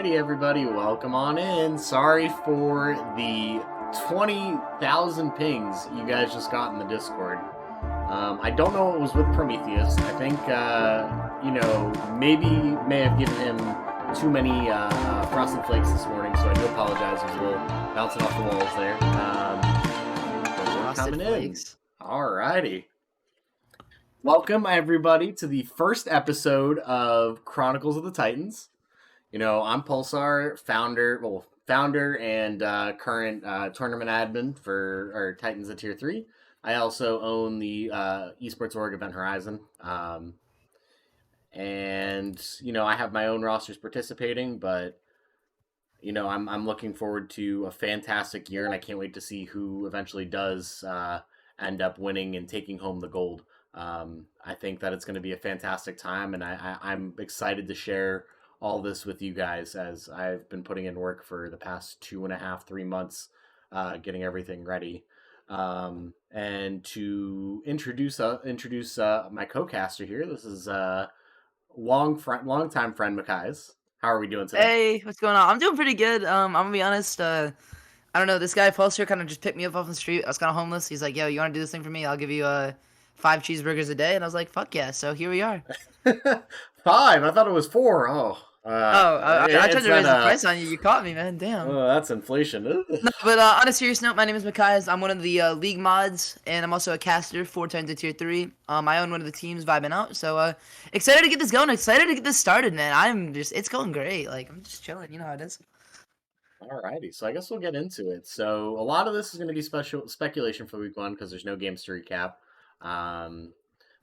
Alrighty, everybody, welcome on in. Sorry for the 20,000 pings you guys just got in the Discord. I don't know what was with Prometheus. I think, maybe may have given him too many frosted flakes this morning, so I do apologize. I was a little bouncing off the walls there. But we're coming in. Alrighty. Welcome, everybody, to the first episode of Chronicles of the Titans. You know, I'm Pulsar, founder and current tournament admin for our Titans at Tier 3. I also own the esports org Event Horizon. And, I have my own rosters participating, but, I'm looking forward to a fantastic year, and I can't wait to see who eventually does end up winning and taking home the gold. I think that it's going to be a fantastic time, and I'm excited to share all this with you guys as I've been putting in work for the past 2.5-3 months, getting everything ready. And to introduce my co-caster here, this is long-time friend Makai's. How are we doing today? Hey, what's going on? I'm doing pretty good. I'm gonna be honest. I don't know. This guy Pulsar kind of just picked me up off the street. I was kind of homeless. He's like, "Yo, you want to do this thing for me? I'll give you 5 cheeseburgers a day." And I was like, "Fuck yeah!" So here we are. 5? I thought it was 4. I tried to raise the price on you. You caught me, man. Damn. Oh, that's inflation. No, but on a serious note, my name is Makai. I'm one of the league mods, and I'm also a caster 4 times at Tier 3. I own one of the teams vibing out. So excited to get this going. Excited to get this started, man. It's going great. Like, I'm just chilling. You know how it is. Alrighty, so I guess we'll get into it. So a lot of this is going to be speculation for week 1 because there's no games to recap.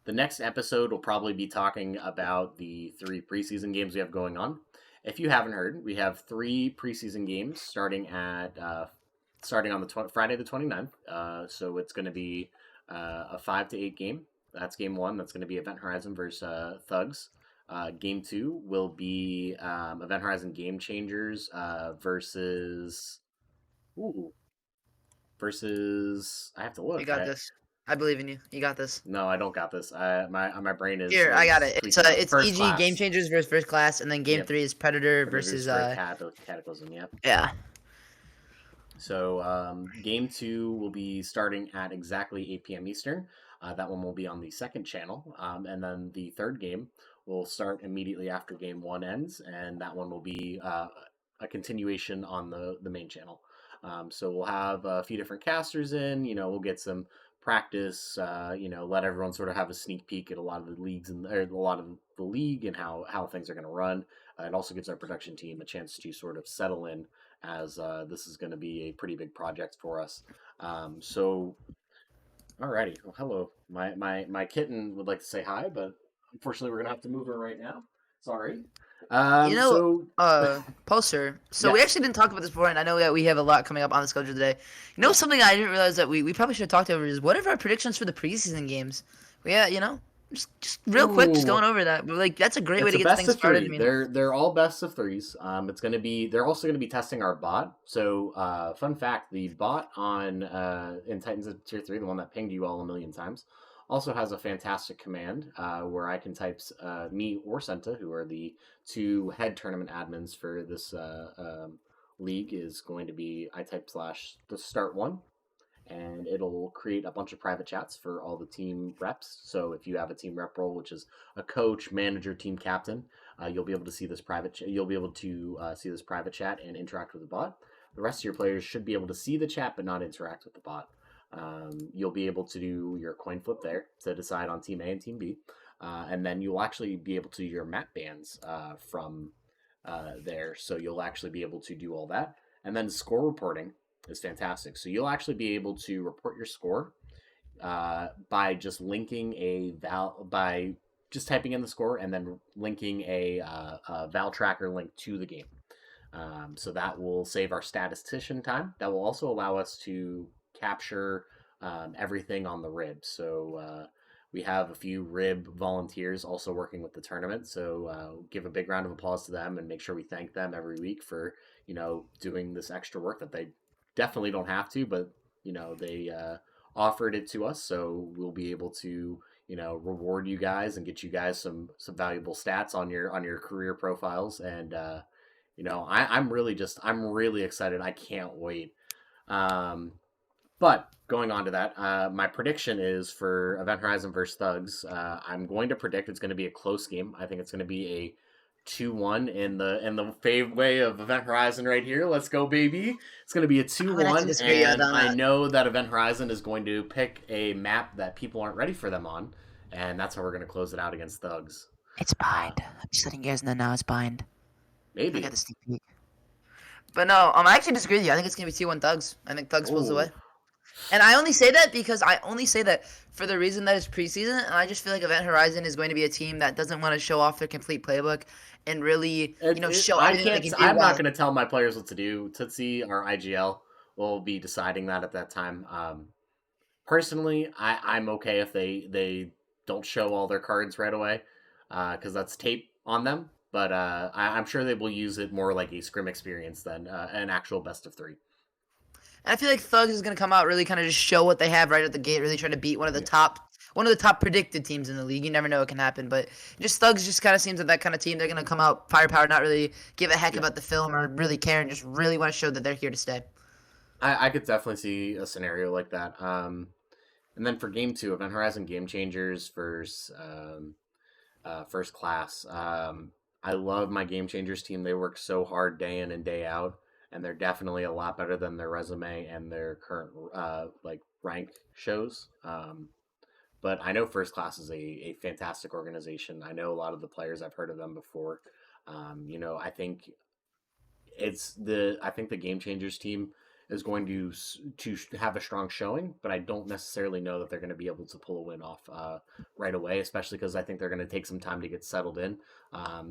The next episode will probably be talking about the 3 preseason games we have going on. If you haven't heard, we have 3 preseason games starting on the Friday the 29th. So it's going to be a 5 to 8 game. That's game 1. That's going to be Event Horizon versus Thugs. Game 2 will be Event Horizon Game Changers versus. I have to look. You got this. I believe in you. You got this. No, I don't got this. My brain is here. I got it. It's EG class. Game Changers versus First Class, and then Game 3 is Predator versus Cataclysm. Yep. Yeah. So Game 2 will be starting at exactly 8 p.m. Eastern. That one will be on the second channel, and then the third game will start immediately after Game 1 ends, and that one will be a continuation on the main channel. So we'll have a few different casters in. We'll get some practice, let everyone sort of have a sneak peek at a lot of the leagues and a lot of the league and how things are going to run. It also gives our production team a chance to sort of settle in as this is going to be a pretty big project for us. So, alrighty. Well, hello. My kitten would like to say hi, but unfortunately we're going to have to move her right now. Sorry. Pulsar. So yes. We actually didn't talk about this before, and I know that we have a lot coming up on the schedule today. Something I didn't realize that we probably should have talked over is what are our predictions for the preseason games? Yeah, just real quick, just going over that. But like that's a great way to get things started. I mean, they're all best of 3s. They're also gonna be testing our bot. So fun fact: the bot on in Titans of Tier 3, the one that pinged you all a million times, also has a fantastic command where I can type me or Senta, who are the 2 head tournament admins for this league, is going to be I type / the start 1, and it'll create a bunch of private chats for all the team reps. So if you have a team rep role, which is a coach, manager, team captain, you'll be able to see this private. You'll be able to see this private chat and interact with the bot. The rest of your players should be able to see the chat but not interact with the bot. You'll be able to do your coin flip there to decide on Team A and Team B. And then you'll actually be able to do your map bans from there. So you'll actually be able to do all that. And then score reporting is fantastic. So you'll actually be able to report your score by just linking by just typing in the score and then linking a Val tracker link to the game. So that will save our statistician time. That will also allow us to capture everything on the rib. So we have a few rib volunteers also working with the tournament. So give a big round of applause to them and make sure we thank them every week for doing this extra work that they definitely don't have to, but they offered it to us, so we'll be able to reward you guys and get you guys some valuable stats on your career profiles, and I'm really excited. I can't wait. Um, but going on to that, my prediction is for Event Horizon versus Thugs. I'm going to predict it's going to be a close game. I think it's going to be a 2-1 in the fave way of Event Horizon right here. Let's go, baby! It's going to be a I'm gonna have to 2-1, disagree with and I that. know that Event Horizon is going to pick a map that people aren't ready for them on, and that's how we're going to close it out against Thugs. It's Uh, bind. I'm just letting you guys know now it's bind. I got maybe. the sneak peek. But no, I actually disagree with you. I think it's gonna be 2-1 Thugs. I think Thugs pulls Oh, away. And I only say that because I only say that for the reason that it's preseason, and I just feel like Event Horizon is going to be a team that doesn't want to show off their complete playbook and really, show I everything that they can't. can do I'm not well. going to tell my players what to do. Tootsie or IGL will be deciding that at that time. Personally, I'm okay if they don't show all their cards right away, because that's tape on them. But I'm sure they will use it more like a scrim experience than an actual best of three. And I feel like Thugs is gonna come out really kind of just show what they have right at the gate, really try to beat Yeah, one of the top predicted teams in the league. You never know what can happen, but just Thugs just kind of seems like that kind of team. They're gonna come out firepower, not really give a heck yeah. about the film or really care, and just really want to show that they're here to stay. I could definitely see a scenario like that. And then for game two, Event Horizon Game Changers versus first class. I love my Game Changers team. They work so hard day in and day out, and they're definitely a lot better than their resume and their current like rank shows. But I know First Class is a fantastic organization. I know a lot of the players. I've heard of them before. I think I think the Game Changers team is going to have a strong showing, but I don't necessarily know that they're going to be able to pull a win off right away, especially because I think they're going to take some time to get settled in.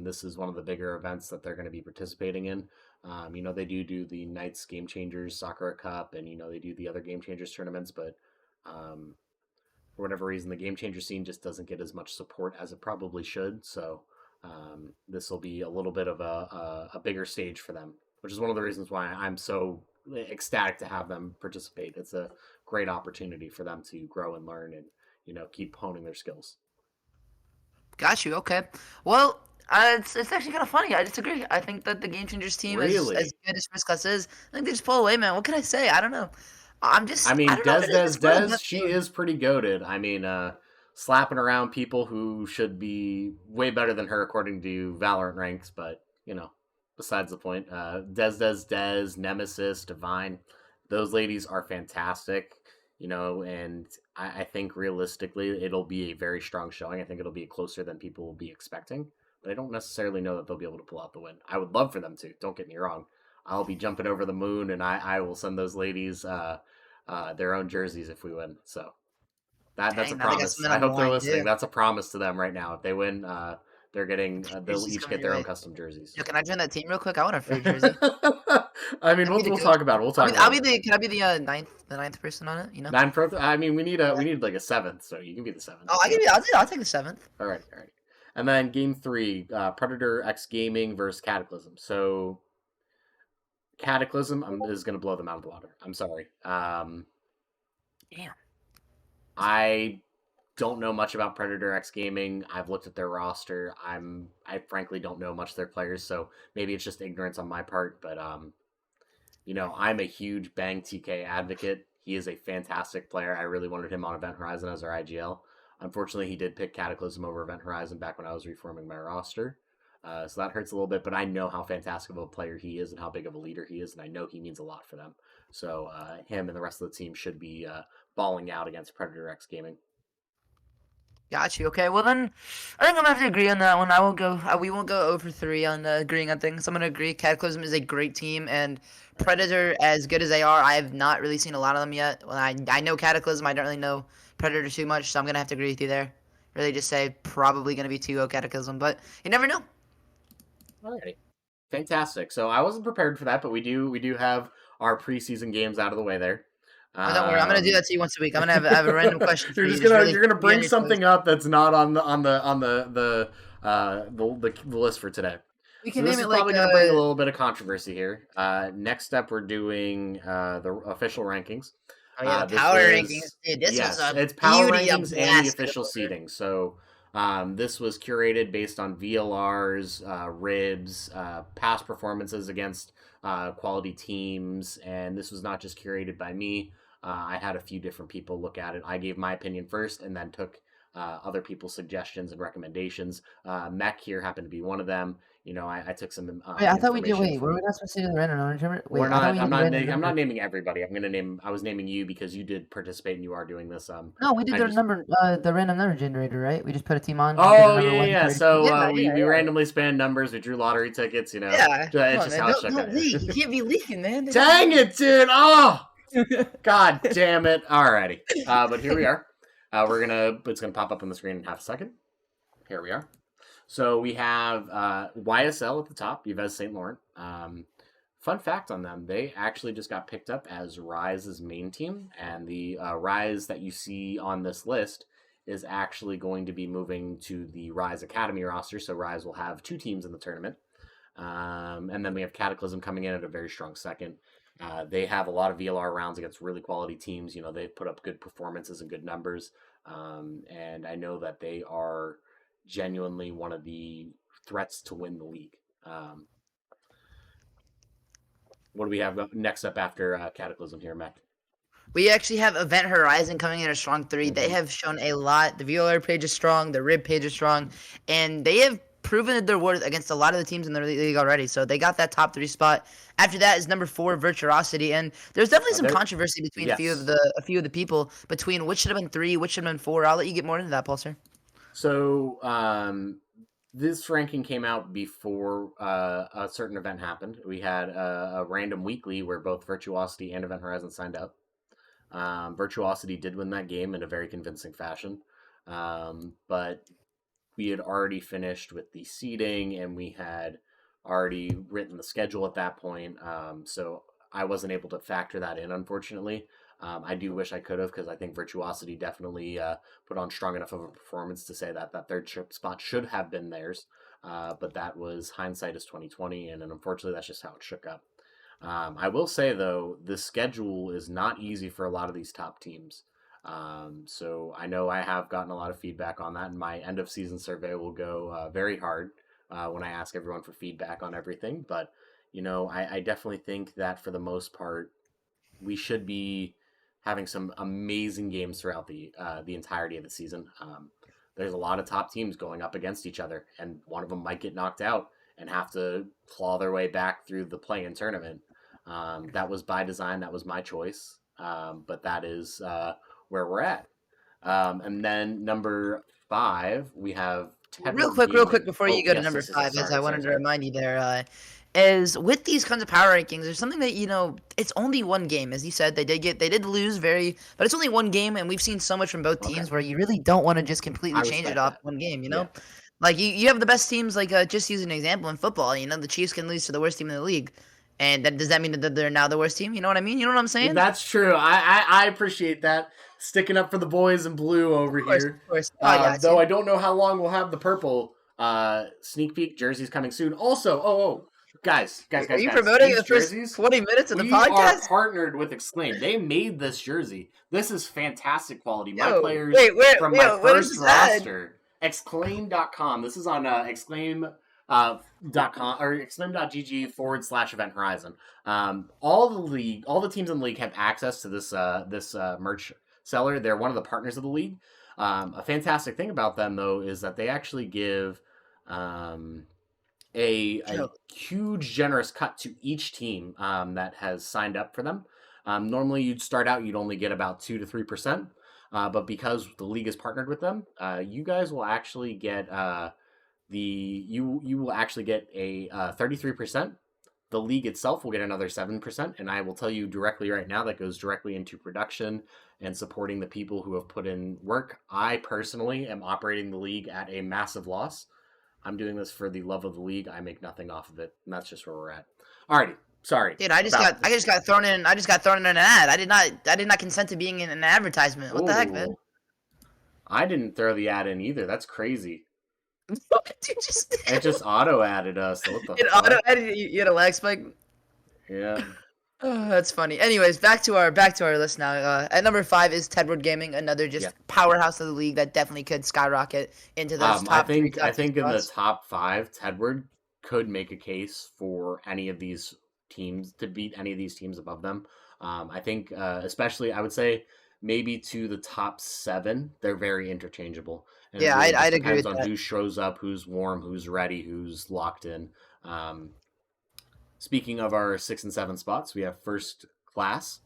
This is one of the bigger events that they're going to be participating in. They do the Knights Game Changers Sakura Cup, and they do the other Game Changers tournaments, but um, for whatever reason, the Game Changer scene just doesn't get as much support as it probably should. So this will be a little bit of a bigger stage for them, which is one of the reasons why I'm so ecstatic to have them participate. It's a great opportunity for them to grow and learn and keep honing their skills. Got you. Okay. Well, it's actually kind of funny. I disagree. I think that the Game Changers team is as Really, good as First Class is. I think they just pull away, man. What can I say? I don't know. I I mean, don't know what it is. It's one of the best She feelings. is pretty goaded. I mean, slapping around people who should be way better than her according to Valorant ranks, but besides the point. Des, Nemesis, Divine, those ladies are fantastic. And I think realistically it'll be a very strong showing. I think it'll be closer than people will be expecting, but I don't necessarily know that they'll be able to pull out the win. I would love for them to. Don't get me wrong. I'll be jumping over the moon, and I will send those ladies their own jerseys if we win. So that's a Dang, now they got promise. something I on the hope they're line listening. too. That's a promise to them right now. If they win, they're getting they'll Jerseys each coming get your their own way. custom jerseys. Yo, can I join that team real quick? I want a free jersey. I mean, Can I be the we'll coach? talk about it. We'll talk about I'll it. be the. Can I be the ninth person on it? You know. Nine pro. I mean, Yeah. we need like a seventh, so you can be the seventh Oh, if I you can want. be. I'll take the seventh. All right, all right. And then game three, Predator X Gaming versus Cataclysm. So Cataclysm is going to blow them out of the water. I'm sorry. Damn. I don't know much about Predator X Gaming. I've looked at their roster. I frankly don't know much of their players, so maybe it's just ignorance on my part. But I'm a huge Bang TK advocate. He is a fantastic player. I really wanted him on Event Horizon as our IGL. Unfortunately, he did pick Cataclysm over Event Horizon back when I was reforming my roster. So that hurts a little bit, but I know how fantastic of a player he is and how big of a leader he is, and I know he means a lot for them. So him and the rest of the team should be balling out against Predator X Gaming. Got you. Okay. Well then, I think I'm gonna have to agree on that one. I won't go. We won't go over three on agreeing on things. I'm gonna agree. Cataclysm is a great team, and Predator, as good as they are, I have not really seen a lot of them yet. Well, I know Cataclysm. I don't really know Predator too much, so I'm gonna have to agree with you there. Really, just say probably gonna be 2-0 Cataclysm, but you never know. All right. Fantastic. So I wasn't prepared for that, but we do have our preseason games out of the way there. Oh, don't worry. I'm gonna do Um, that to you once a week. I'm gonna have a random question for you're you. just Just gonna really you're gonna be on bring your toes. something up that's not on the list for today. We So can this name is it like probably going to bring a little bit of controversy here. Next up, we're doing the official rankings. oh yeah, the This power rankings. was Dude, this was yes, a it's power beauty of rankings and the official basketball. seating. So This was curated based on VLRs, ribs, past performances against quality teams, and this was not just curated by me. I had a few different people look at it. I gave my opinion first, and then took other people's suggestions and recommendations. Mech here happened to be one of them. I took some Wait, I thought we did. information Wait, were from. we not supposed to do the random number generator? We're Wait, I thought not. we I'm did the not. random I'm not number. naming everybody. I'm gonna name. I was naming you because you did participate and you are doing this. No, we did I the just. number, the random number generator, right? We just put a team on. We did a Oh number yeah, yeah, one yeah. through 86. So Yeah, we yeah, we yeah. randomly spanned numbers. We drew lottery tickets. Yeah. Come It's on, just man. how it shook Don't out. leak. You can't be leaking, man. Dang it, dude! Oh, god damn it! Alrighty, but here we are. It's gonna pop up on the screen in half a second. Here we are. So we have YSL at the top, Yves Saint Laurent. Fun fact on them, they actually just got picked up as Rise's main team, and the Rise that you see on this list is actually going to be moving to the Rise Academy roster, so Rise will have 2 teams in the tournament. And then we have Cataclysm coming in at a very strong second. They have a lot of VLR rounds against really quality teams. They've put up good performances and good numbers. And I know that they are genuinely one of the threats to win the league. What do we have next up after Cataclysm here, Mac? We actually have Event Horizon coming in a strong 3. They have shown a lot. The VLR page is strong. The Rib page is strong. And they have proven their worth against a lot of the teams in the league already. So they got that top 3 spot. After that is number 4, Virtuosity. And there's definitely some controversy between yes. a few of the people between which should have been 3, which should have been 4. I'll let you get more into that, Pulsar. So this ranking came out before a certain event happened. We had a random weekly where both Virtuosity and Event Horizon signed up. Virtuosity did win that game in a very convincing fashion, but we had already finished with the seeding and we had already written the schedule at that point, so I wasn't able to factor that in, unfortunately. I do wish I could have, because I think Virtuosity definitely put on strong enough of a performance to say that that third spot should have been theirs, but that was hindsight is 2020, and unfortunately that's just how it shook up. I will say, though, the schedule is not easy for a lot of these top teams. So I know I have gotten a lot of feedback on that, and my end of season survey will go very hard when I ask everyone for feedback on everything. But, I definitely think that for the most part, we should be having some amazing games throughout the entirety of the season. There's a lot of top teams going up against each other, and one of them might get knocked out and have to claw their way back through the play-in tournament. That was by design. That was my choice. But that is where we're at. And then number 5, we have Real quick before you go to number 5, as I wanted to remind you there, is with these kinds of power rankings, there's something that it's only one game, as you said. They did lose but it's only one game, and we've seen so much from both teams where you really don't want to just completely change it off one game. Yeah. Like you have the best teams. Like just use an example in football. The Chiefs can lose to the worst team in the league, and does that mean that they're now the worst team? You know what I mean? You know what I'm saying? That's true. I appreciate that. Sticking up for the boys in blue over here. Of course. Though I don't know how long we'll have the purple sneak peek jerseys coming soon. Also, guys. Are you promoting the first 20 minutes of the podcast? We are partnered with Exclaim. They made this jersey. This is fantastic quality. My players from my first roster. Exclaim.com. This is on exclaim.com or exclaim.gg/event horizon. All the teams in the league have access to this merch seller. They're one of the partners of the league. A fantastic thing about them, though, is that they actually give a huge generous cut to each team that has signed up for them. Normally you'd start out, you'd only get about 2 to 3%. But because the league is partnered with them, you guys will actually get you will actually get a 33%. The league itself will get another 7%, and I will tell you directly right now that goes directly into production and supporting the people who have put in work. I personally am operating the league at a massive loss. I'm doing this for the love of the league. I make nothing off of it, and that's just where we're at. Alrighty. Sorry. Dude, I just got thrown in an ad. I did not consent to being in an advertisement. What the heck, man? I didn't throw the ad in either. That's crazy. It just auto added us. So what the auto added you had a lag spike? Yeah. Oh, that's funny. Anyways, back to our list now. At number 5 is Tedward Gaming, another Yeah. just powerhouse of the league that definitely could skyrocket into those I top three, think I top two think in the spots. top five, Tedward could make a case for any of these teams to beat any of these teams above them. I think, especially, I would say maybe to the top seven, they're very interchangeable, and it Yeah, really just I'd agree depends with on that. who shows up, who's warm, who's ready, who's locked in. Um, Speaking of our 6 and 7 spots, we have First Class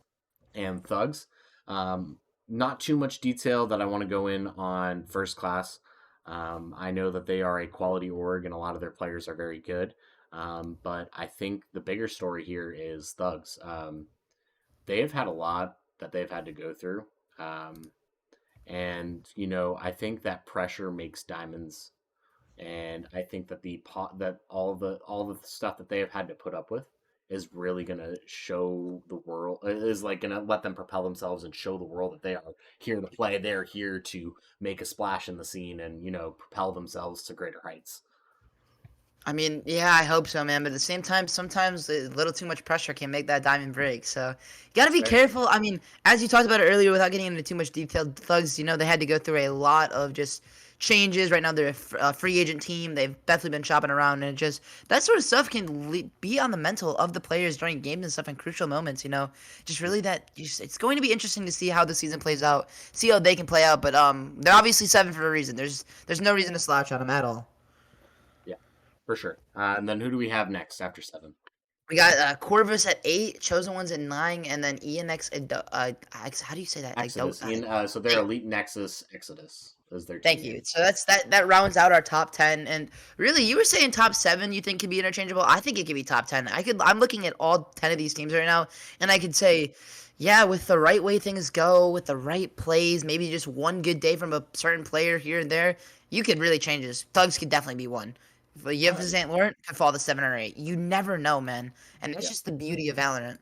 and Thugs. Um, Not too much detail that I want to go in on First Class. I know that they are a quality org and a lot of their players are very good. But I think the bigger story here is Thugs. They have had a lot that they've had to go through. Um, and, I think that pressure makes diamonds, and I think that the pot that all the stuff that they have had to put up with is really gonna show the world, is like gonna let them propel themselves and show the world that they are here to play. They're here to make a splash in the scene and propel themselves to greater heights. I mean, yeah, I hope so, man. But at the same time, sometimes a little too much pressure can make that diamond break. So you gotta That's be fair. careful. I mean, as you talked about it earlier, without getting into too much detail, Thugs, they had to go through a lot of just changes. Right now, they're a free agent team. They've definitely been shopping around, and it just that sort of stuff can be on the mental of the players during games and stuff in crucial moments. Just really it's going to be interesting to see how the season plays out, see how they can play out. But they're obviously 7 for a reason. There's no reason to slouch on them at all. Yeah, for sure. And then who do we have next after 7? We got Corvus at 8, Chosen Ones at 9, and then ENX at how do you say that? Exodus. So they're Thank, Elite Nexus Exodus is their team thank you. name. So that rounds out our top 10. And really, you were saying top 7 you think could be interchangeable. I think it could be top 10. I'm looking at all 10 of these teams right now, and I could say, yeah, with the right way things go, with the right plays, maybe just one good day from a certain player here and there, you could really change this. Thugs could definitely be one. But All Yves right. St. Laurent could fall to 7 or 8. You never know, man. And that's Yeah. just the beauty of Valorant.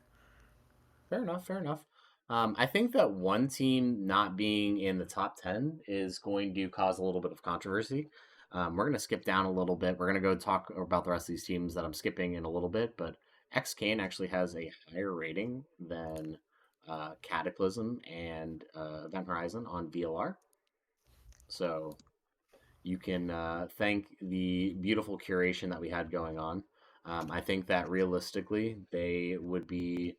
Fair enough. Fair enough. I think that one team not being in the top 10 is going to cause a little bit of controversy. We're going to skip down a little bit. We're going to go talk about the rest of these teams that I'm skipping in a little bit. But XCane actually has a higher rating than Cataclysm and Event Horizon on VLR. So you can thank the beautiful curation that we had going on. I think that realistically, they would be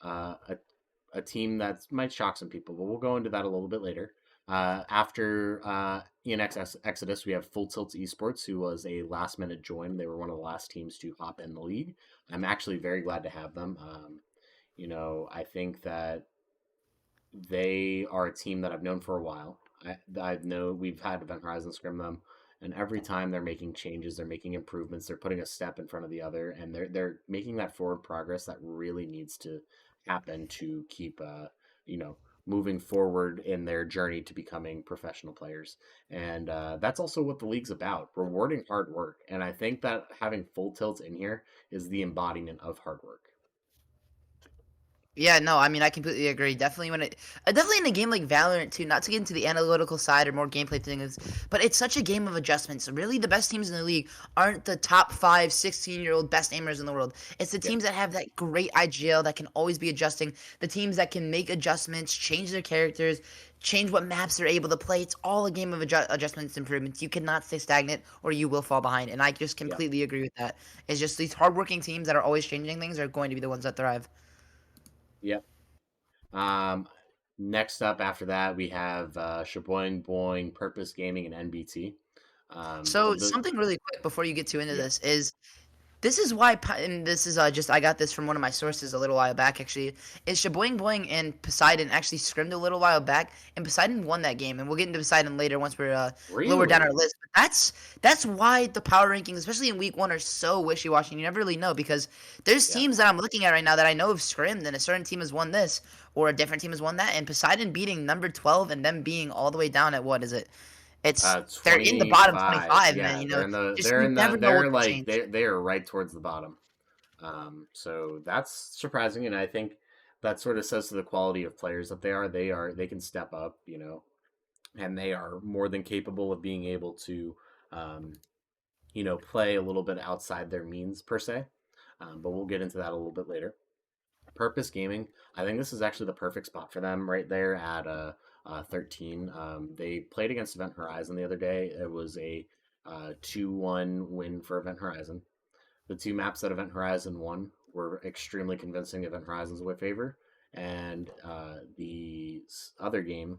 a team that might shock some people, but we'll go into that a little bit later. After ENX Exodus, we have Full Tilt Esports, who was a last minute join. They were one of the last teams to hop in the league. I'm actually very glad to have them. I think that they are a team that I've known for a while. I know we've had Event Horizon scrim them, and every time they're making changes, they're making improvements, they're putting a step in front of the other, and they're making that forward progress that really needs to happen to keep moving forward in their journey to becoming professional players. And that's also what the league's about, rewarding hard work. And I think that having Full Tilt in here is the embodiment of hard work. Yeah, no, I mean, I completely agree. Definitely in a game like Valorant too. Not to get into the analytical side or more gameplay things, but it's such a game of adjustments. Really, the best teams in the league aren't the top 5, 16-year-old best aimers in the world. It's the Yep. teams that have that great IGL that can always be adjusting. The teams that can make adjustments, change their characters, change what maps they're able to play. It's all a game of adjustments, improvements. You cannot stay stagnant or you will fall behind. And I just Yep. completely agree with that. It's just these hardworking teams that are always changing things are going to be the ones that thrive. Yep. Um, Next up after that, we have Shaboing Boing, Purpose Gaming, and NBT. So something really quick before you get too into Yeah. this is why, and this is just I got this from one of my sources a little while back actually. Is Shaboing Boing and Poseidon actually scrimmed a little while back, and Poseidon won that game, and we'll get into Poseidon later once we're lower down our Really? list. But that's why the power rankings, especially in week 1, are so wishy washy. You never really know because there's Yeah. teams that I'm looking at right now that I know have scrimmed, and a certain team has won this, or a different team has won that, and Poseidon beating number 12 and them being all the way down at what is it? They're in the bottom 25. 25, man. Yeah, they're in the Just they're you in never the know what they're could like change. they are right towards the bottom. So that's surprising, and I think that sort of says to the quality of players that they can step up, and they are more than capable of being able to um, play a little bit outside their means per se. But we'll get into that a little bit later. Purpose Gaming. I think this is actually the perfect spot for them right there at 13. They played against Event Horizon the other day. It was a 2-1 win for Event Horizon. The two maps that Event Horizon won were extremely convincing. Event Horizon's way favor, and the other game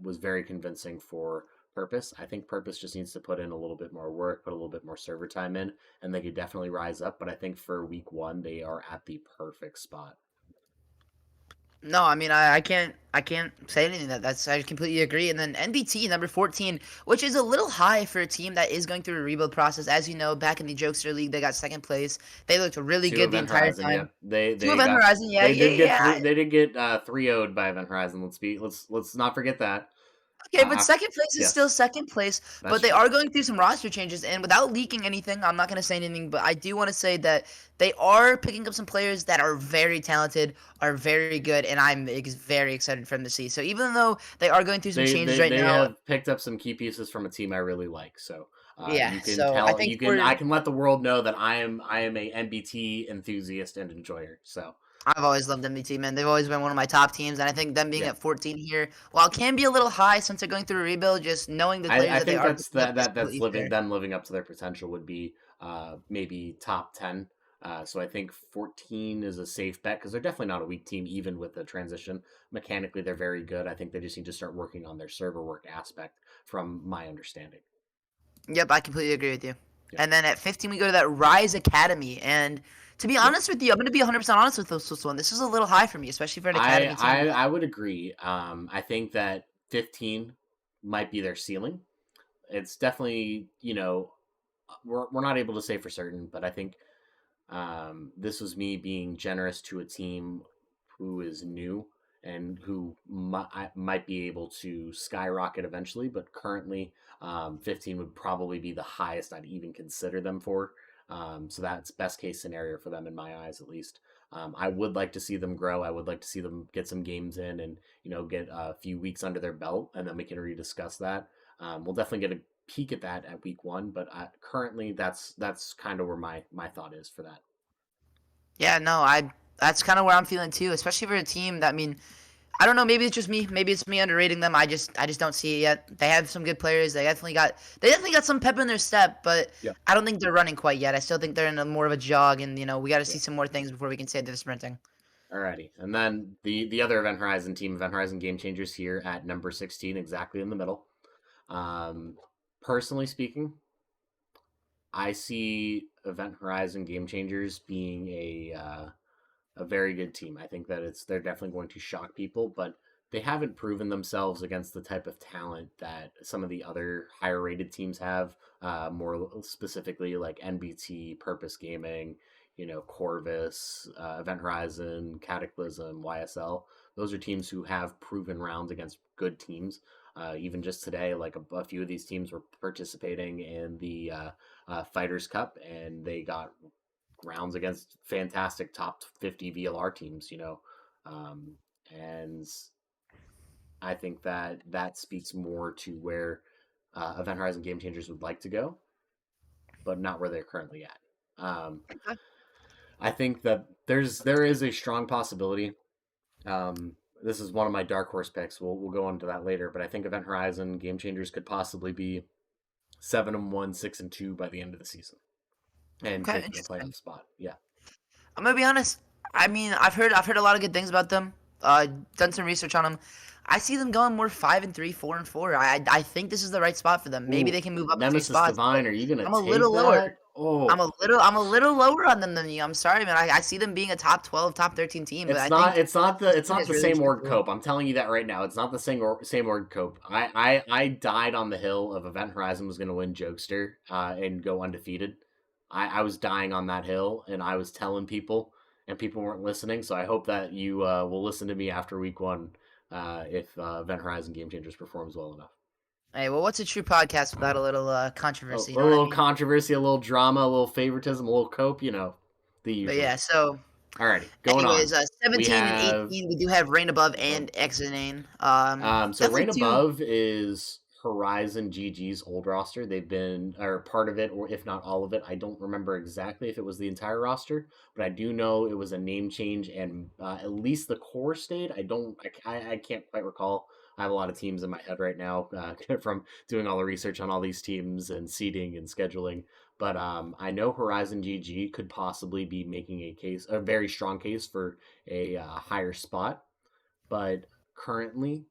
was very convincing for Purpose. I think Purpose just needs to put in a little bit more work, put a little bit more server time in, and they could definitely rise up. But I think for week 1, they are at the perfect spot. No, I mean I can't say anything that's I completely agree. And then NBT number 14, which is a little high for a team that is going through a rebuild process. As you know, back in the Jokester League, they got second place. They looked really Two good the Event entire Horizon, yeah. time. They Two Event got Horizon, yeah, they yeah, did get yeah. they did get 3-0'd by Event Horizon. Let's not forget that. Okay, but Uh, second place is still yes, second place. that's But they true. are going through some roster changes, and without leaking anything, I'm not going to say anything. But I do want to say that they are picking up some players that are very talented, are very good, and I'm very excited for them to see. So even though they are going through some They changes they right they now, have picked up some key pieces from a team I really like. So yeah. you can So I tell think I we're can let the world know that I am a NBT enthusiast and enjoyer. So I've always loved MDT, man. They've always been one of my top teams, and I think them being yeah, at 14 here, while it can be a little high since they're going through a rebuild, just knowing the players I that they think are that's picking up is that's completely fair. living up to their potential would be maybe top 10. So I think 14 is a safe bet because they're definitely not a weak team, even with the transition. Mechanically, they're very good. I think they just need to start working on their server work aspect, from my understanding. Yep, I completely agree with you. Yeah, And then at 15, we go to that Rise Academy, and to be yeah. honest with you, I'm going to be 100% honest with this one. This is a little high for me, especially for an academy team. I would agree. I think that 15 might be their ceiling. It's definitely, we're not able to say for certain, but I think this was me being generous to a team who is new and who might be able to skyrocket eventually, but currently 15 would probably be the highest I'd even consider them for. So that's best case scenario for them in my eyes, at least. I would like to see them grow. I would like to see them get some games in and get a few weeks under their belt, and then we can rediscuss that. We'll definitely get a peek at that at week 1, but currently that's kind of where my thought is for that. Yeah, no, that's kind of where I'm feeling too, especially for a team that, I mean, I don't know, maybe it's just me, maybe it's me underrating them. I just don't see it yet. They have some good players. They definitely got some pep in their step, but Yeah. I don't think they're running quite yet. I still think they're in a more of a jog, and we got to Yeah. see some more things before we can say they're sprinting. Alrighty. And then the other Event Horizon team, Event Horizon Game Changers, here at number 16, exactly in the middle. Um, Personally speaking, I see Event Horizon Game Changers being a very good team. I think that they're definitely going to shock people, but they haven't proven themselves against the type of talent that some of the other higher rated teams have. More specifically, like NBT, Purpose Gaming, Corvus, Event Horizon, Cataclysm, YSL. Those are teams who have proven rounds against good teams. Even just today, like a few of these teams were participating in the Fighters Cup, and they got rounds against fantastic top 50 VLR teams, and I think that speaks more to where Event Horizon Game Changers would like to go, but not where they're currently at. I think that there is a strong possibility. This is one of my dark horse picks. We'll go into that later, but I think Event Horizon Game Changers could possibly be 7-1, 6-2 by the end of the season, and Okay, taking a interesting. playoff spot. Yeah. I'm gonna be honest. I mean, I've heard a lot of good things about them. Done some research on them. I see them going more 5-3, 4-4. I think this is the right spot for them. Maybe Ooh, they can move up a few Nemesis spots, but Divine, are you gonna I'm a take little lower. that? I'm Oh, a little lower on them than you. I'm sorry, man. I see them being a top 12, top 13 team, but I think it's team not is the really same org achievable. cope. I'm telling you that right now. It's not the same org cope. I died on the hill of Event Horizon was gonna win Jokester and go undefeated. I was dying on that hill, and I was telling people, and people weren't listening. So I hope that you will listen to me after week 1 if Event Horizon Game Changers performs well enough. Hey, well, what's a true podcast without a little A controversy? You know what I little mean? controversy, a little drama, a little favoritism, a little cope, the But usual. yeah, so Alrighty, going anyways, on. We 17 and have 18, we do have Rain Above above. and Exanane. So Definitely Rain two. Above is Horizon GG's old roster. They've been or part of it, or if not all of it. I don't remember exactly if it was the entire roster, but I do know it was a name change, and at least the core stayed. I can't quite recall. I have a lot of teams in my head right now from doing all the research on all these teams and seeding and scheduling. But I know Horizon GG could possibly be making a very strong case for a higher spot, but currently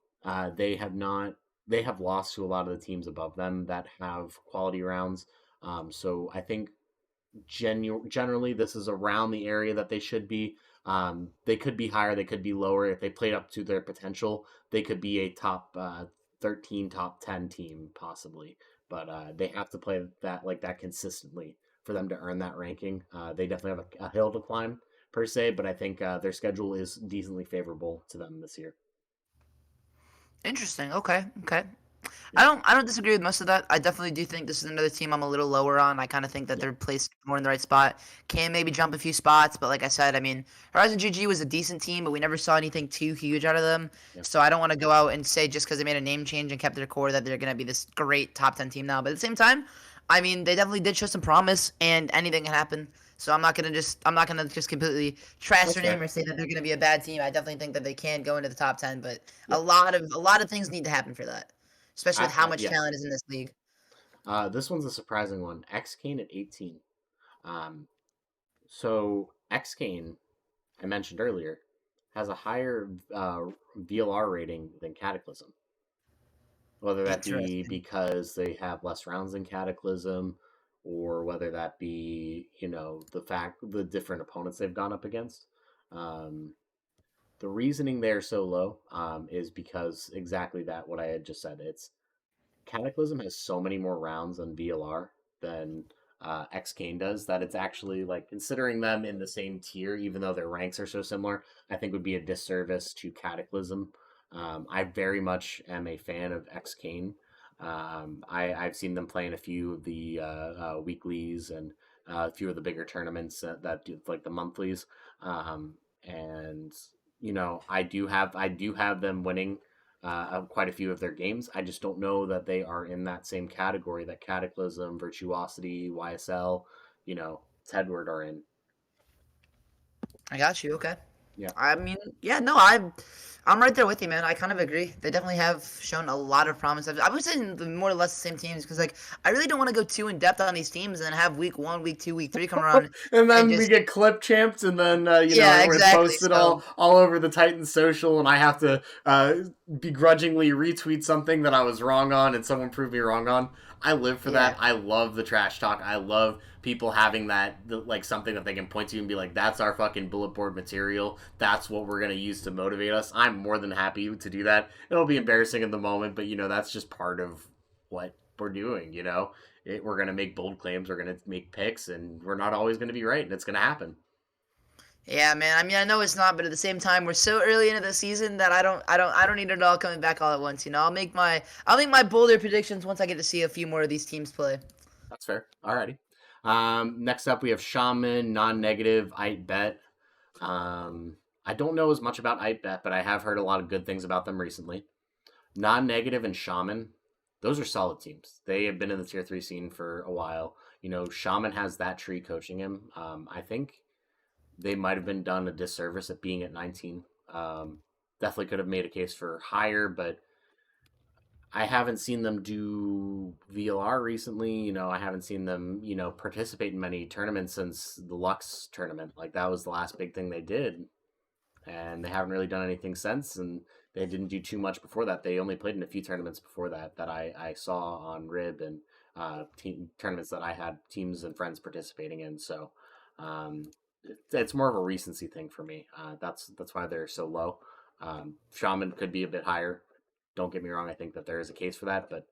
they have not. They have lost to a lot of the teams above them that have quality rounds. So I think generally this is around the area that they should be. They could be higher, they could be lower. If they played up to their potential, they could be a top 13, top 10 team possibly. But they have to play that consistently for them to earn that ranking. They definitely have a hill to climb per se, but I think their schedule is decently favorable to them this year. Interesting. Okay. Okay. Yeah. I don't disagree with most of that. I definitely do think this is another team I'm a little lower on. I kind of think that Yeah. they're placed more in the right spot. Can maybe jump a few spots, but like I said, I mean, Horizon GG was a decent team, but we never saw anything too huge out of them. Yeah. So I don't want to go out and say just because they made a name change and kept their core that they're going to be this great top 10 team now. But at the same time, I mean, they definitely did show some promise, and anything can happen. So I'm not gonna just completely trash That's their fair. name or say that they're gonna be a bad team. I definitely think that they can go into the top 10, but Yeah. a lot of things need to happen for that, especially with how much Yeah. talent is in this league. This one's a surprising one. X Kane at 18. Um, so X Kane, I mentioned earlier, has a higher VLR rating than Cataclysm. Whether that be Interesting. because they have less rounds than Cataclysm, or whether that be the different opponents they've gone up against. Um, the reasoning they're so low is because exactly that what I had just said. It's Cataclysm has so many more rounds on VLR than X Kane does that it's actually like considering them in the same tier, even though their ranks are so similar, I think would be a disservice to Cataclysm. I very much am a fan of X Kane. I've seen them play in a few of the weeklies and a few of the bigger tournaments that do like the monthlies. And I do have them winning quite a few of their games. I just don't know that they are in that same category that Cataclysm, Virtuosity, YSL, Tedward are in. I got you. Okay. Yeah. I mean, yeah, no, I'm right there with you, man. I kind of agree. They definitely have shown a lot of promise. I was saying more or less the same teams because, like, I really don't want to go too in depth on these teams and then have week 1, week 2, week 3 come around And and then we just get clip champs, and then yeah, it's exactly. posted So all over the Titans social, and I have to begrudgingly retweet something that I was wrong on, and someone proved me wrong on. I live for yeah. that. I love the trash talk. I love people having like something that they can point to and be like, "That's our fucking bullet board material. That's what we're gonna use to motivate us." I'm more than happy to do that. It'll be embarrassing in the moment, but that's just part of what we're doing. We're going to make bold claims, we're going to make picks, and we're not always going to be right, and it's going to happen. Yeah, man. I mean, I know it's not, but at the same time, we're so early into the season that I don't need it all coming back all at once. I'll make my bolder predictions once I get to see a few more of these teams play. That's fair. Alrighty. Next up, we have Shaman, non-negative, Ite Bet. I don't know as much about Ite Bet, but I have heard a lot of good things about them recently. Non-negative and Shaman, those are solid teams. They have been in the tier 3 scene for a while. Shaman has that tree coaching him. I think they might have been done a disservice at being at 19. Definitely could have made a case for higher, but I haven't seen them do VLR recently. I haven't seen them, participate in many tournaments since the Lux tournament. Like that was the last big thing they did, and they haven't really done anything since. And they didn't do too much before that. They only played in a few tournaments before that I saw on Rib and team tournaments that I had teams and friends participating in. So it's more of a recency thing for me. That's why they're so low. Shaman could be a bit higher. Don't get me wrong. I think that there is a case for that, but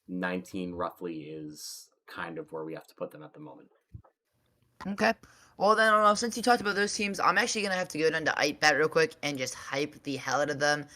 19 roughly is kind of where we have to put them at the moment. Okay. Well, then, since you talked about those teams, I'm actually going to have to go down to Ite Bet real quick and just hype the hell out of them.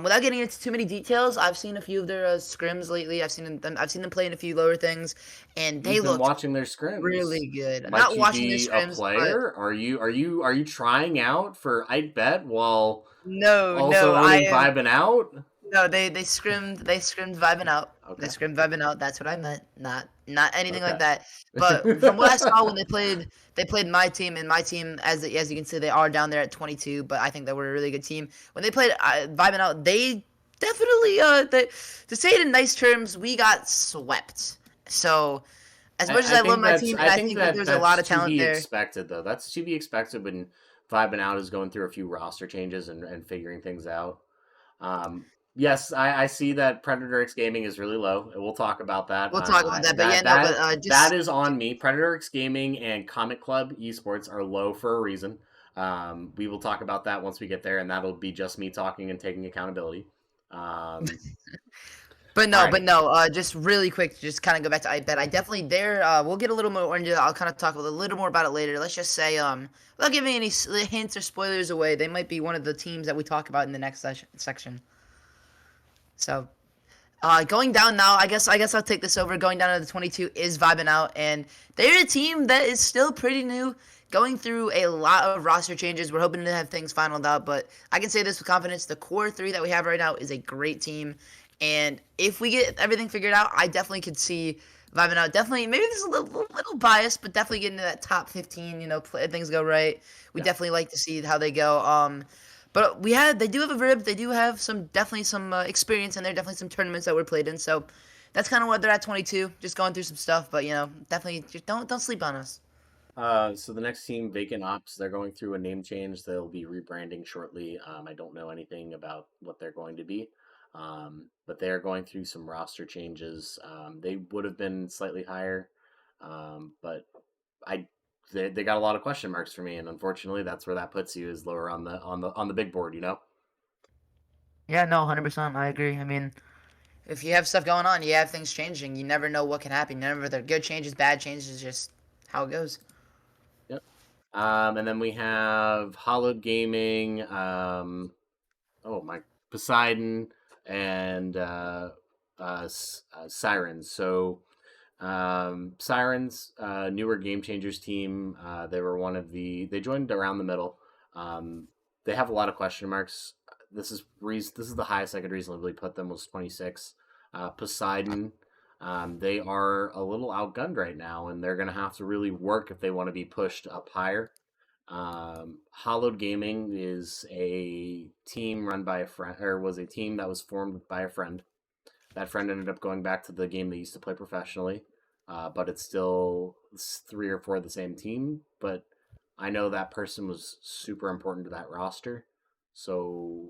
Without getting into too many details, I've seen a few of their scrims lately. I've seen them play in a few lower things, and they You've been look watching their scrims. really good. Might Not you watching their be a scrims, but player? Are you trying out for Ite Bet while no, also I owning am. Vibing Out? No, they scrimmed vibing out. Okay. The scrim vibing out. That's what I meant. Not anything like Okay. that. But from what I saw when they played my team, and my team, as you can see, they are down there at 22. But I think that we're a really good team. When they played vibing out, they definitely to say it in nice terms, we got swept. So as much as I love my team, and I I think think that that there's a lot that's of to talent be there. expected though. That's to be expected when Vibing Out is going through a few roster changes and figuring things out. Um, yes, I see that Predator X Gaming is really low. We'll talk about that. We'll talk about that. But yeah, That no, but that just is on me. Predator X Gaming and Comic Club Esports are low for a reason. We will talk about that once we get there, and that'll be just me talking and taking accountability. Um, But Alrighty. no, just really quick, just kind of go back to iBet. I definitely there. We'll get a little more into. I'll kind of talk a little more about it later. Let's just say, without giving any hints or spoilers away, they might be one of the teams that we talk about in the next section. So, going down now, I guess I'll take this over. Going down to the 22 is vibing out, and they're a team that is still pretty new, going through a lot of roster changes. We're hoping to have things finalized out, but I can say this with confidence: the core three that we have right now is a great team, and if we get everything figured out, I definitely could see vibing out. Definitely, maybe there's a little bias, but definitely getting to that top 15. If things go right, we Yeah. definitely like to see how they go. But they do have a rib. They do have definitely some experience in there. Definitely some tournaments that were played in. So that's kind of where they're at 22. Just going through some stuff, but definitely just don't sleep on us. So the next team, Vacant Ops, they're going through a name change. They'll be rebranding shortly. I don't know anything about what they're going to be, but they are going through some roster changes. They would have been slightly higher, but I they got a lot of question marks for me, and unfortunately, that's where that puts you is lower on the big board. You know. Yeah, no, 100%. I agree. I mean, If you have stuff going on, you have things changing. You never know what can happen. Never they're good changes, bad changes, just how it goes. Yep. And then we have Hollowed Gaming. Oh my, Poseidon and Sirens. So Sirens, newer Game Changers team. They were one of they joined around the middle. They have a lot of question marks. This is the highest I could reasonably put them was 26. Poseidon. They are a little outgunned right now, and they're going to have to really work if they want to be pushed up higher. Hollowed Gaming is a team run by a friend, or was a team that was formed by a friend. That friend ended up going back to the game they used to play professionally, but it's still three or four of the same team. But I know that person was super important to that roster, so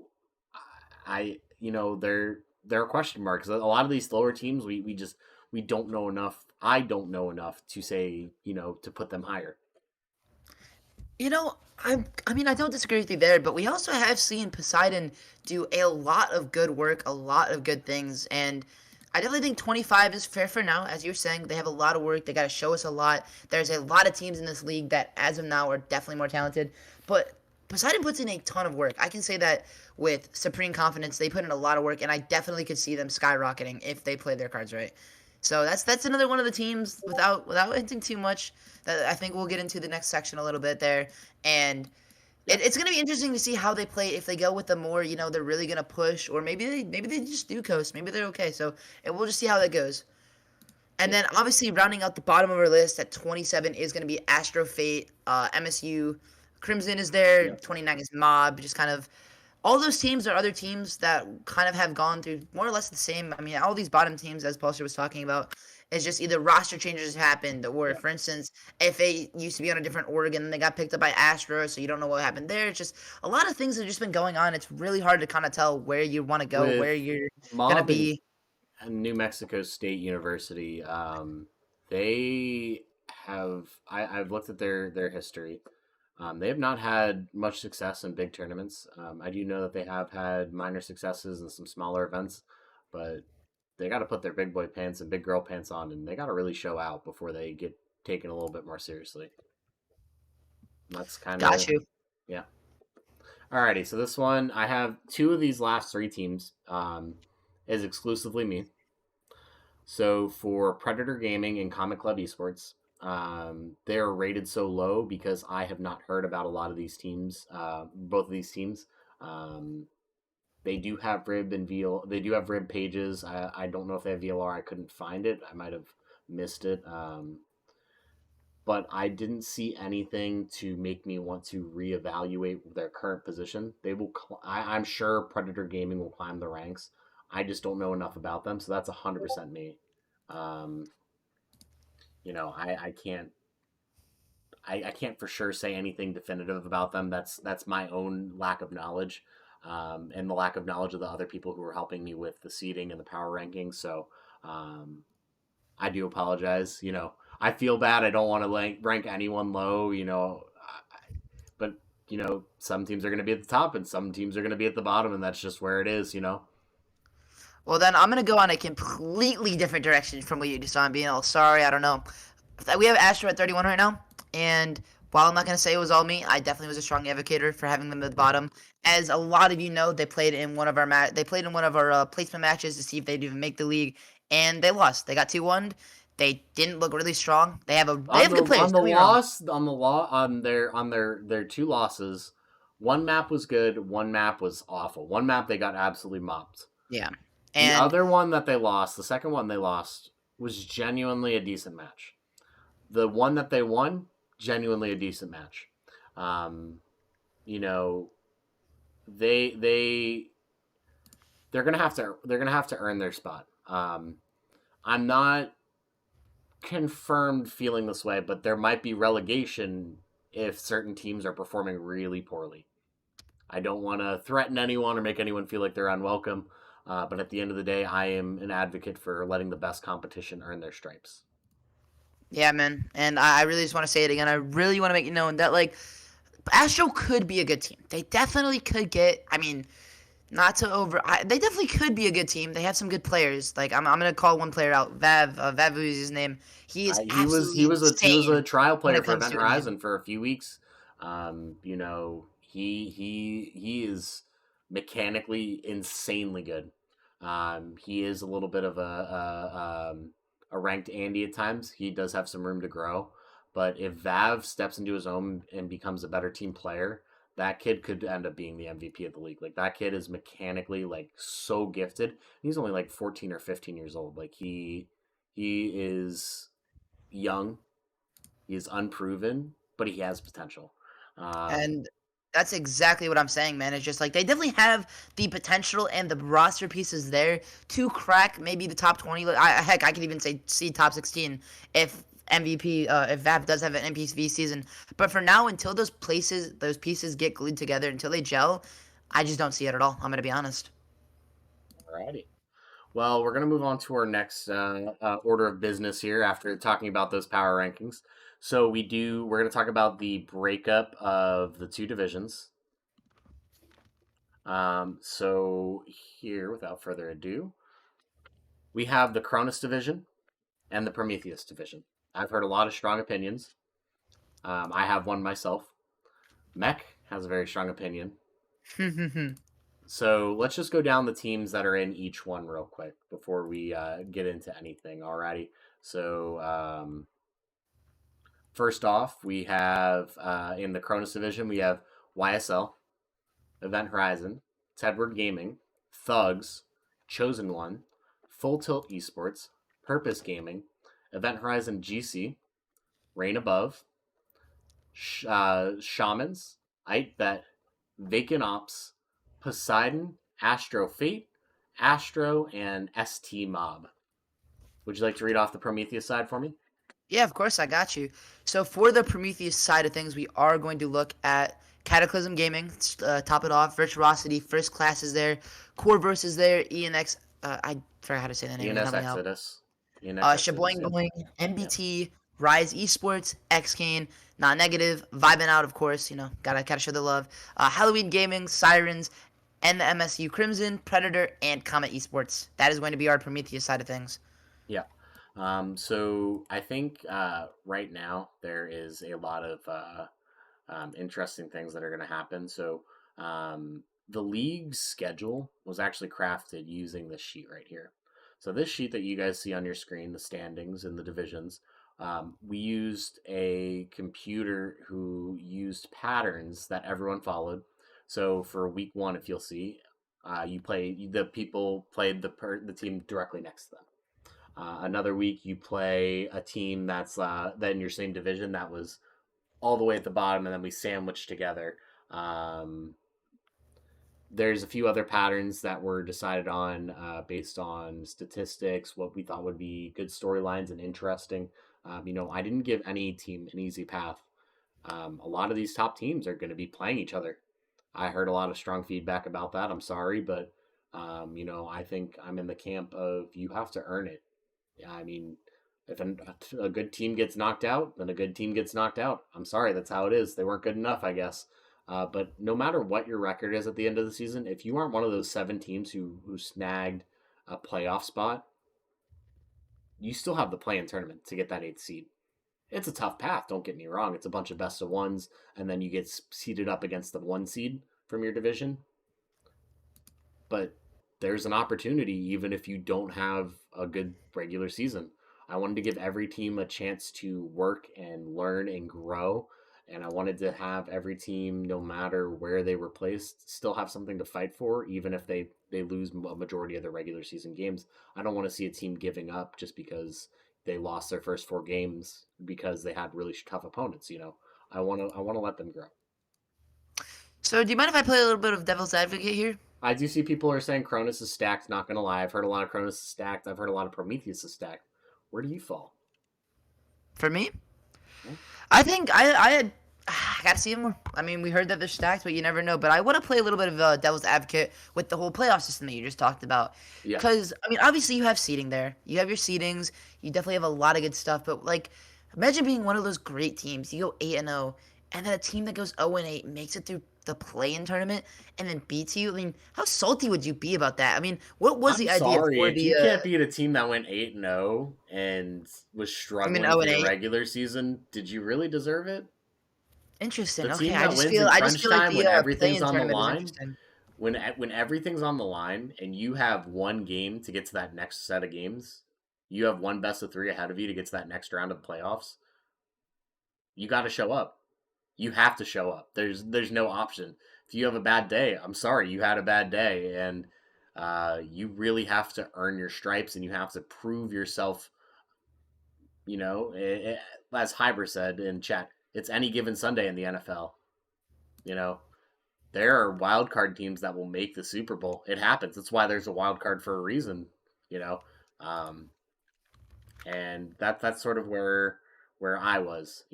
they're a question mark because a lot of these lower teams we don't know enough. I don't know enough to say to put them higher. I mean, I don't disagree with you there, but we also have seen Poseidon do a lot of good work, a lot of good things, and I definitely think 25 is fair for now. As you're saying, they have a lot of work. They got to show us a lot. There's a lot of teams in this league that, as of now, are definitely more talented, but Poseidon puts in a ton of work. I can say that with supreme confidence. They put in a lot of work, and I definitely could see them skyrocketing if they play their cards right. So that's another one of the teams without hinting too much that I think we'll get into the next section a little bit there, and Yeah. it's gonna be interesting to see how they play. If they go with the more, they're really gonna push, or maybe they just do coast. Maybe they're okay. So and we'll just see how that goes. And Yeah. then obviously rounding out the bottom of our list at 27 is gonna be Astro Fate, MSU, Crimson is there. Yeah. 29 is Mob. Just kind of all those teams are other teams that kind of have gone through more or less the same. I mean, all these bottom teams, as Paulster was talking about, is just either roster changes happened, or Yeah. for instance, FA used to be on a different org and they got picked up by Astro, so you don't know what happened there. It's just a lot of things have just been going on. It's really hard to kind of tell where you want to go, With where you're gonna Mob be. and New Mexico State University, they I've looked at their history. They have not had much success in big tournaments. I do know that they have had minor successes in some smaller events, but they got to put their big boy pants and big girl pants on, and they got to really show out before they get taken a little bit more seriously. And that's kind Got of you. yeah. Alrighty, so this one I have two of these last three teams is exclusively me. So for Predator Gaming and Comic Club Esports, they're rated so low because I have not heard about a lot of these teams, both of these teams. Um, They do have Rib and VL. They do have Rib pages. I don't know if they have VLR. I couldn't find it. I might have missed it. But I didn't see anything to make me want to reevaluate their current position. They will. I'm sure Predator Gaming will climb the ranks. I just don't know enough about them, so that's 100% me. Um, I can't. I can't for sure say anything definitive about them. That's my own lack of knowledge, and the lack of knowledge of the other people who are helping me with the seeding and the power rankings. So um, I do apologize. I feel bad. I don't want to rank anyone low. But some teams are going to be at the top and some teams are going to be at the bottom, and that's just where it is. Well, then I'm gonna go on a completely different direction from what you just saw. I'm being all sorry. I don't know. We have Astro at 31 right now, and while I'm not gonna say it was all me, I definitely was a strong advocate for having them at the bottom. As a lot of you know, they played in one of our placement matches to see if they'd even make the league, and they lost. They got 2-1. They didn't look really strong. They have good players. On the Don't get me wrong. loss on the law on their two losses. One map was good. One map was awful. One map they got absolutely mopped. Yeah, The and other one that they lost, the second one they lost, was genuinely a decent match. The one that they won, genuinely a decent match. Um, you know, they they're gonna have to earn their spot. I'm not confirmed feeling this way, but there might be relegation if certain teams are performing really poorly. I don't want to threaten anyone or make anyone feel like they're unwelcome, but at the end of the day, I am an advocate for letting the best competition earn their stripes. yeah, man. And I really just want to say it again. I really want to make it known that Astro could be a good team. They definitely could get. I mean, not to over. They definitely could be a good team. They have some good players. I'm gonna call one player out. Vav is his name. He is He was he absolutely was a he was a insane trial when player it for comes Event to it, man. Horizon for a few weeks. He is mechanically insanely good. He is a little bit of a ranked Andy at times. He does have some room to grow, but if Vav steps into his own and becomes a better team player, that kid could end up being the MVP of the league. Like that kid is mechanically so gifted. He's only 14 or 15 years old. He is young. He is unproven, but he has potential. Um, And that's exactly what I'm saying, man. It's just they definitely have the potential and the roster pieces there to crack maybe the top 20. Heck, I could even say see top 16 if if VAP does have an MVP season. But for now, until those pieces get glued together, until they gel, I just don't see it at all. I'm gonna be honest. Alrighty. Well, we're going to move on to our next order of business here after talking about those power rankings. So we're going to talk about the breakup of the two divisions. So here, without further ado, we have the Cronus division and the Prometheus division. I've heard a lot of strong opinions. I have one myself. Mech has a very strong opinion. So let's just go down the teams that are in each one real quick before we get into anything. Alrighty. So first off, we have in the Cronus division, we have YSL, Event Horizon, Tedward Gaming, Thugs, Chosen One, Full Tilt Esports, Purpose Gaming, Event Horizon GC, Rain Above, Shamans, IteBet, Vacant Ops, Poseidon, Astro Fate, Astro, and ST Mob. Would you like to read off the Prometheus side for me? Yeah, of course, I got you. So for the Prometheus side of things, we are going to look at Cataclysm Gaming, top it off. Virtuosity, First Class is there. Core Verse is there. ENX, I forgot how to say the name. ENS Help me out. Exodus. ENS Exodus, Shaboing yeah. Boing, MBT, Rise Esports, Xkane, Not Negative, Vibing Out, of course. Gotta show the love. Halloween Gaming, Sirens, and the MSU Crimson, Predator, and Comet Esports. That is going to be our Prometheus side of things. Yeah. So I think right now there is a lot of interesting things that are going to happen. So the league's schedule was actually crafted using this sheet right here. So this sheet that you guys see on your screen, the standings and the divisions, we used a computer who used patterns that everyone followed. So for week one, if you'll see, The people played the team directly next to them. Another week you play a team that's in your same division that was all the way at the bottom, and then we sandwiched together. There's a few other patterns that were decided on based on statistics, what we thought would be good storylines and interesting. I didn't give any team an easy path. A lot of these top teams are going to be playing each other. I heard a lot of strong feedback about that. I'm sorry, but I think I'm in the camp of you have to earn it. I mean, if a good team gets knocked out, then a good team gets knocked out. I'm sorry, that's how it is. They weren't good enough, I guess. But no matter what your record is at the end of the season, if you aren't one of those 7 teams who snagged a playoff spot, you still have the play-in tournament to get that 8th seed. It's a tough path, don't get me wrong. It's a bunch of best of ones, and then you get seeded up against the 1 seed from your division. But there's an opportunity even if you don't have a good regular season. I wanted to give every team a chance to work and learn and grow. And I wanted to have every team, no matter where they were placed, still have something to fight for, even if they lose a majority of their regular season games. I don't want to see a team giving up just because they lost their first 4 games because they had really tough opponents. I want to let them grow. So, do you mind if I play a little bit of devil's advocate here? I do see people are saying Cronus is stacked. Not gonna lie, I've heard a lot of Cronus is stacked. I've heard a lot of Prometheus is stacked. Where do you fall? For me, Yeah. I think I gotta see them more. I mean, we heard that they're stacked, but you never know. But I want to play a little bit of devil's advocate with the whole playoff system that you just talked about. Yeah. Because I mean, obviously you have seeding there. You have your seedings. You definitely have a lot of good stuff. But like, imagine being one of those great teams. You go 8-0, and then a team that goes 0-8 makes it through the play-in tournament and then beats you. I mean, how salty would you be about that? I mean, what was I'm the idea sorry for if the? you can't beat a team that went 8-0 and was I mean, struggling zero through and the 8. regular season. Did you really deserve it? Interesting. The Okay, team that wins in I just crunch feel like time the when everything's play-in on the tournament is line, interesting. when everything's on the line, and you have one game to get to that next set of games, you have one best of 3 ahead of you to get to that next round of the playoffs. You got to show up. You have to show up. There's no option. If you have a bad day, I'm sorry, you had a bad day, and you really have to earn your stripes, and you have to prove yourself. As Hyber said in chat, it's any given Sunday in the NFL. You know, there are wild card teams that will make the Super Bowl. It happens. That's why there's a wild card for a reason. You know, um, and that's sort of where I was.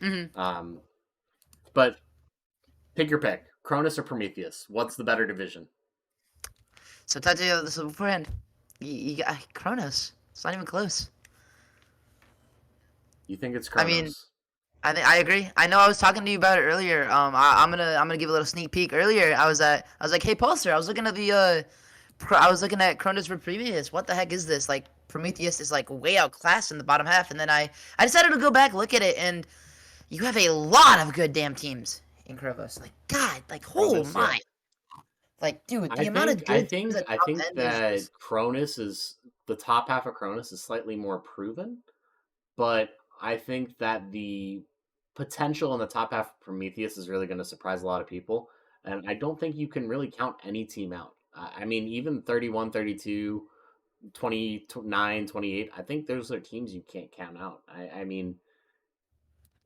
Mm-hmm. But pick your pick: Cronus or Prometheus. What's the better division? So, Tato, this beforehand, you got Kronos. It's not even close. You think it's I mean, Cronus? I agree. I know I was talking to you about it earlier. I'm gonna give a little sneak peek. Earlier, I was like, hey, Pulsar, I was looking at I was looking at Cronus for Prometheus. What the heck is this? Like, Prometheus is like way outclassed in the bottom half, and then I decided to go back look at it, and you have a lot of good damn teams in Krovos. Like, God, like, oh Cronus, yeah. my. Like, dude, the amount of good teams at I top think end that Cronus is the top half of Cronus is slightly more proven, but I think that the potential in the top half of Prometheus is really going to surprise a lot of people, and I don't think you can really count any team out. I mean, even 31, 32, 29, 28, I think those are teams you can't count out. I mean,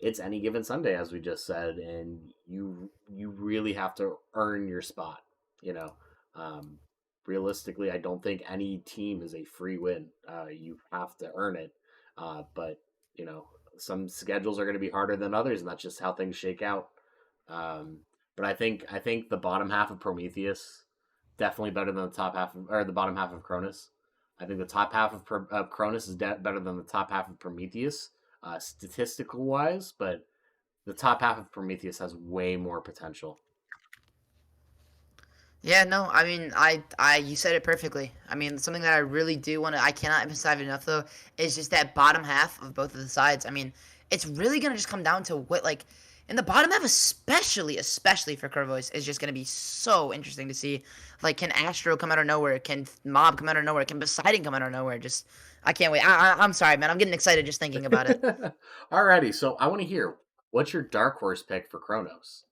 it's any given Sunday, as we just said, and you really have to earn your spot. You know, um, realistically, I don't think any team is a free win. You have to earn it, but some schedules are going to be harder than others, and that's just how things shake out. Um, but I think the bottom half of Prometheus definitely better than the top half or the bottom half of Cronus. I think the top half of Cronus is better than the top half of Prometheus, statistical wise, but the top half of Prometheus has way more potential. Yeah, no, I mean, you said it perfectly. I mean, something that I really do want to, I cannot emphasize enough though, is just that bottom half of both of the sides. I mean, it's really gonna just come down to what, like, in the bottom half, especially for Curvois, is just gonna be so interesting to see. Like, can Astro come out of nowhere? Can Mob come out of nowhere? Can Poseidon come out of nowhere? Just, I can't wait. I'm sorry, man. I'm getting excited just thinking about it. Alrighty, so I want to hear what's your dark horse pick for Kronos?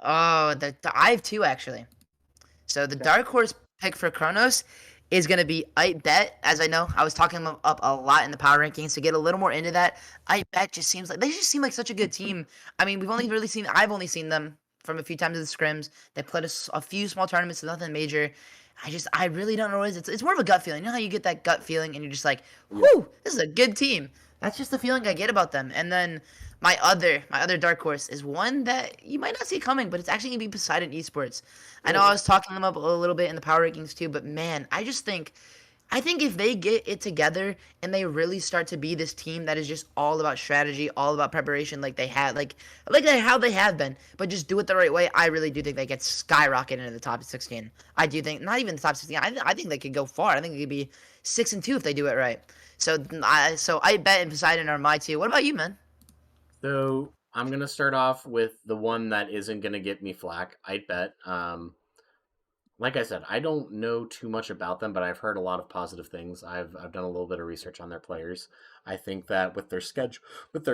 Oh, I have two actually. So the Okay. dark horse pick for Kronos is going to be I Bet. As I know, I was talking them up a lot in the power rankings to get a little more into that. I Bet just seems like they just seem like such a good team. I mean, I've only seen them from a few times in the scrims. They played a few small tournaments, nothing major. I really don't know what it is. It's more of a gut feeling. You know how you get that gut feeling and you're just like, Yeah. whew, this is a good team. That's just the feeling I get about them. And then my other dark horse is one that you might not see coming, but it's actually gonna be Poseidon Esports. I know I Really? was talking them up a little bit in the power rankings too, but man, I think if they get it together and they really start to be this team that is just all about strategy, all about preparation, like how they have been, but just do it the right way, I really do think they get skyrocketed into the top 16. I do think not even the top 16. I think they could go far. I think it could be 6-2 if they do it right. So I bet and Poseidon are my two. What about you, man? So I'm gonna start off with the one that isn't gonna get me flack. I'd bet. Like I said, I don't know too much about them, but I've heard a lot of positive things. I've done a little bit of research on their players. I think that with their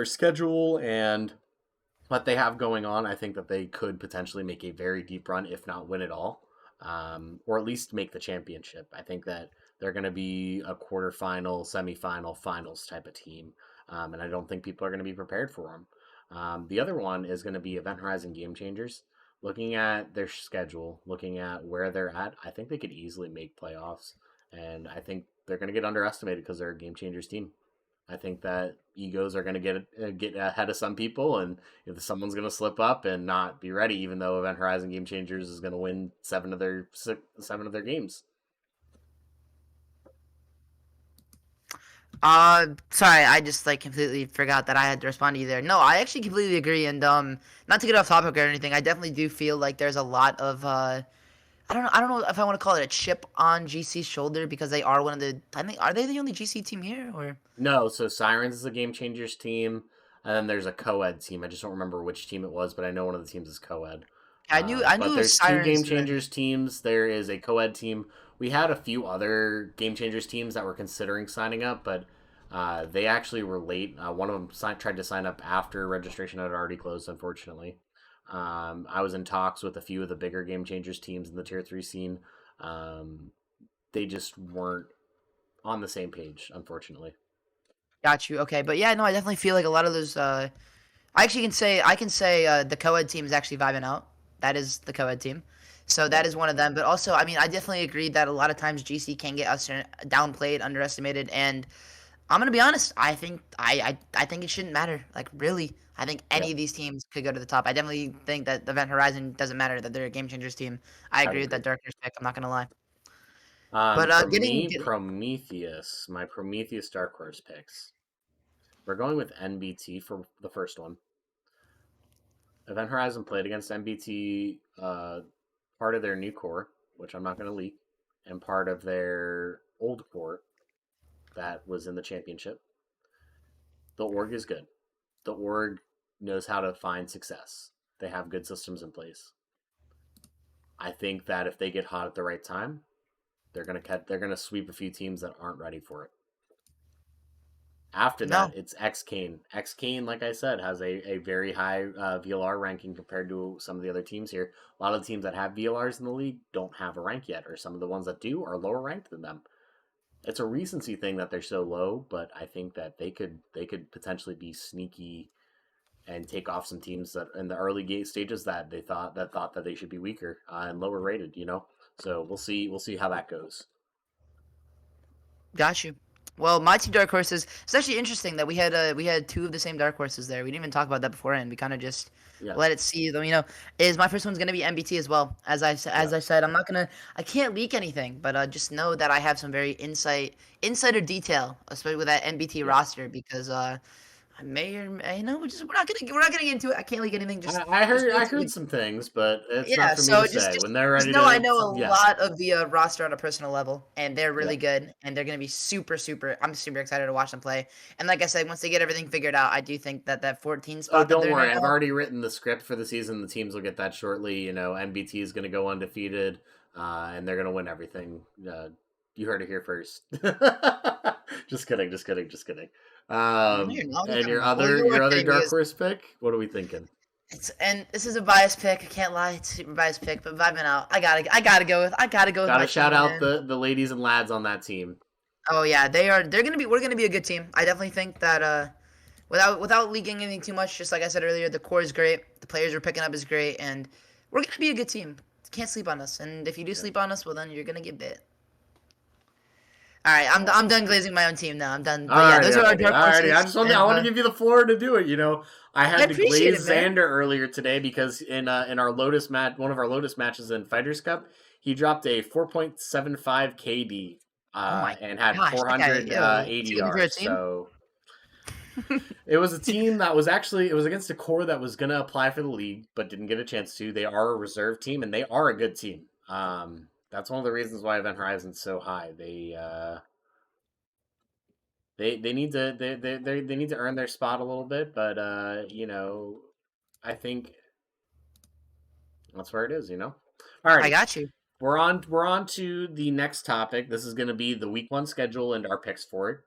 schedule and what they have going on, I think that they could potentially make a very deep run, if not win it all, or at least make the championship. I think that they're going to be a quarterfinal, semifinal, finals type of team, and I don't think people are going to be prepared for them. The other one is going to be Event Horizon Game Changers. Looking at their schedule, looking at where they're at, I think they could easily make playoffs, and I think they're going to get underestimated because they're a Game Changers team. I think that egos are going to get ahead of some people, and if someone's going to slip up and not be ready, even though Event Horizon Game Changers is going to win seven of their games. Sorry, I just like completely forgot that I had to respond to you there. No, I actually completely agree, and not to get off topic or anything, I definitely do feel like there's a lot of I don't know if I want to call it a chip on GC's shoulder because they are one of the. I think are they the only GC team here or? No, so Sirens is a Game Changers team, and then there's a co-ed team. I just don't remember which team it was, but I know one of the teams is co-ed. I knew But it was there's two Sirens. Game Changers teams. There is a co-ed team. We had a few other Game Changers teams that were considering signing up, but they actually were late. One of them tried to sign up after registration had already closed, unfortunately. I was in talks with a few of the bigger Game Changers teams in the Tier 3 scene. Um, they just weren't on the same page, unfortunately. Got you. Okay, but yeah, no, I definitely feel like a lot of those. I can say the co-ed team is actually vibing out. That is the co-ed team. So that Yep. is one of them. But also, I mean, I definitely agree that a lot of times GC can get us downplayed, underestimated, and I'm gonna be honest. I think it shouldn't matter. Like really, I think any Yep. of these teams could go to the top. I definitely think that Event Horizon doesn't matter that they're a game changers team. I I would agree with that agree. Darkness pick. I'm not gonna lie. But For getting me, getting my Prometheus Dark Horse picks. We're going with NBT for the first one. Event Horizon played against NBT, part of their new core, which I'm not going to leak, and part of their old core that was in the championship. The org is good. The org knows how to find success. They have good systems in place. I think that if they get hot at the right time, they're gonna sweep a few teams that aren't ready for it. After that, no, it's X Kane. X Kane, like I said, has a very high VLR ranking compared to some of the other teams here. A lot of the teams that have VLRs in the league don't have a rank yet, or some of the ones that do are lower ranked than them. It's a recency thing that they're so low, but I think that they could potentially be sneaky and take off some teams that in the early gate stages that they thought that they should be weaker and lower rated. So we'll see how that goes. got you. Well, my two dark horses. It's actually interesting that we had two of the same dark horses there. We didn't even talk about that beforehand. We kind of just Yeah, let it see. Though is my first one's gonna be MBT as well. yeah, As I said, I can't leak anything, but just know that I have some very insider detail, especially with that MBT yeah. roster because I may or may we're not gonna get into it. I can't leak anything. I Just heard know I it's heard some things, but it's not yeah, for me to so say. When they're just ready know I to, know a yeah, lot of the roster on a personal level, and they're really yep. good, and they're gonna be super, super. I'm super excited to watch them play. And like I said, once they get everything figured out, I do think that that 14 Oh, spot that don't they're worry. I've now. already written the script for the season. The teams will get that shortly. MBT is going to go undefeated, and they're going to win everything. You heard it here first. Just kidding. Just kidding. Just kidding. No, you're not. And Well, you your are other kidding dark because horse pick. What are we thinking? And this is a biased pick. I can't lie, it's a super biased pick, but vibing out. I gotta go with Gotta my shout team, out man. the ladies and lads on that team. Oh yeah, we're gonna be a good team. I definitely think that without leaking anything too much, just like I said earlier, the core is great. The players we're picking up is great, and we're gonna be a good team. Can't sleep on us, and if you do Yeah. sleep on us, well then you're gonna get bit. All right, Well, I'm done glazing my own team now. I'm done. But yeah, alrighty, those are our alrighty, dark alrighty. horses, I and want to give you the floor to do it. I I had to appreciate it, glaze man. Xander earlier today because in our Lotus match, one of our Lotus matches in Fighters Cup, he dropped a 4.75 KD Oh my and had gosh, that guy, 400 yo, is he good for ADR. a team? So it was a team that was actually it was against a core that was going to apply for the league but didn't get a chance to. They are a reserve team and they are a good team. That's one of the reasons why Event Horizon's so high. They need to they need to earn their spot a little bit, but I think that's where it is. I Alrighty, got you. we're on to the next topic. This is going to be the week one schedule and our picks for it.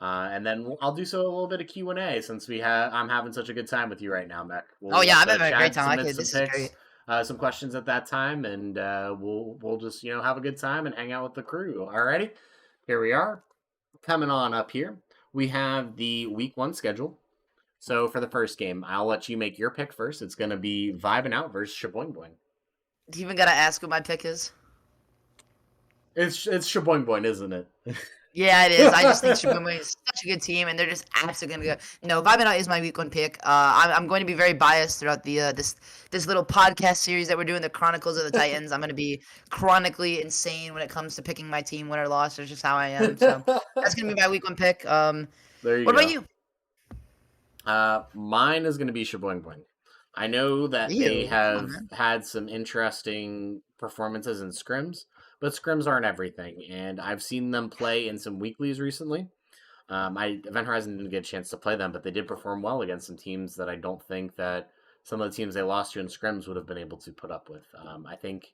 And then I'll do so a little bit of Q&A since I'm having such a good time with you right now, Mech. Oh We'll yeah, let I've the been having a great chat time. submit some This is great. picks, some questions at that time, and we'll just have a good time and hang out with the crew. Alrighty, here we are. Coming on up here, we have the week one schedule. So for the first game, I'll let you make your pick first. It's going to be Vibing Out versus Shaboing Boing. Do you even gotta ask what my pick is? It's Shaboing Boing, isn't it? Yeah, it is. I just think Shibumi is such a good team, and they're just absolutely gonna go. No, Vibing Out is my week one pick. I'm going to be very biased throughout the this little podcast series that we're doing, the Chronicles of the Titans. I'm gonna be chronically insane when it comes to picking my team, win or loss. That's just how I am. So that's gonna be my week one pick. There you What about go. you? Mine is going to be Shaboing Boing. I know that they Ew, come on, have man. had some interesting performances in scrims, but scrims aren't everything. And I've seen them play in some weeklies recently. Event Horizon didn't get a chance to play them, but they did perform well against some teams that I don't think that some of the teams they lost to in scrims would have been able to put up with. I think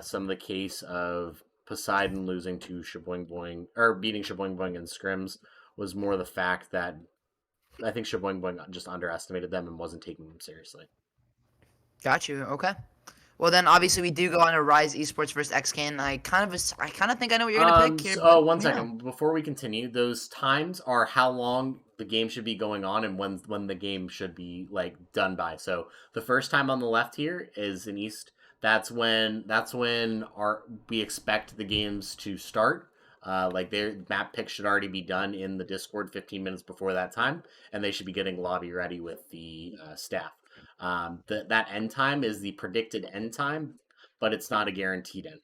some of the case of Poseidon losing to Shaboing Boing or beating Shaboing Boing in scrims was more the fact that I think Shaboing Boing just underestimated them and wasn't taking them seriously. Got you. Okay. Well, then obviously we do go on to Rise Esports versus XCan. I kind of think I know what you're gonna pick here, but One yeah. second before we continue. Those times are how long the game should be going on and when the game should be done by. So the first time on the left here is in East. That's when we expect the games to start. Their map pick should already be done in the Discord 15 minutes before that time, and they should be getting lobby ready with the staff. That end time is the predicted end time, but it's not a guaranteed end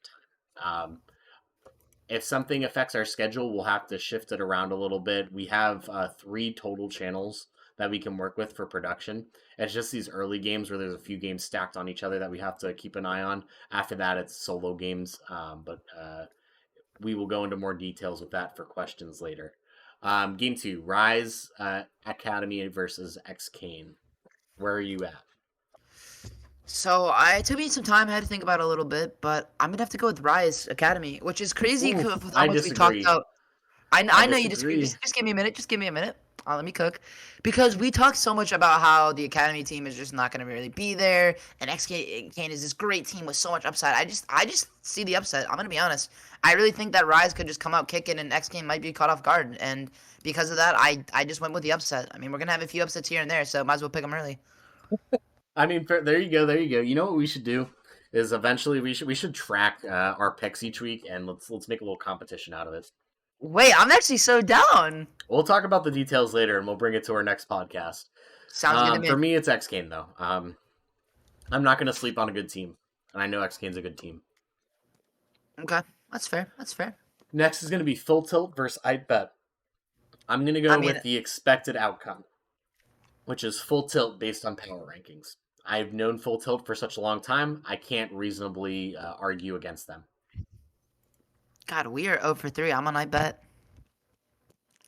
time. If something affects our schedule, we'll have to shift it around a little bit. We have 3 total channels that we can work with for production. It's just these early games where there's a few games stacked on each other that we have to keep an eye on. After that, it's solo games, but we will go into more details with that for questions later. Game 2, Rise Academy versus X Kane. Where are you at? So it took me some time. I had to think about it a little bit, but I'm gonna have to go with Rise Academy, which is crazy Oof, with how I much we talked disagree. about. I I know you disagree. disagree. Just give me a minute. Just give me a minute. Let me cook, because we talked so much about how the Academy team is just not gonna really be there, and Kane is this great team with so much upside. I just see the upside. I'm gonna be honest. I really think that Rise could just come out kicking, and Kane might be caught off guard, and because of that, I just went with the upset. I mean, we're gonna have a few upsets here and there, so might as well pick them early. I mean, there you go, there you go. You know what we should do is eventually we should track our picks each week and let's make a little competition out of it. Wait, I'm actually so down. We'll talk about the details later and we'll bring it to our next podcast. Sounds good to me. For me, it's X Kane though. I'm not going to sleep on a good team, and I know X Kane's a good team. Okay, that's fair. That's fair. Next is going to be Full Tilt versus I Bet. I'm going to I go mean, with the expected outcome, which is Full Tilt based on power rankings. I've known Full Tilt for such a long time, I can't reasonably argue against them. God, we are 0 for 3. I'm on I bet.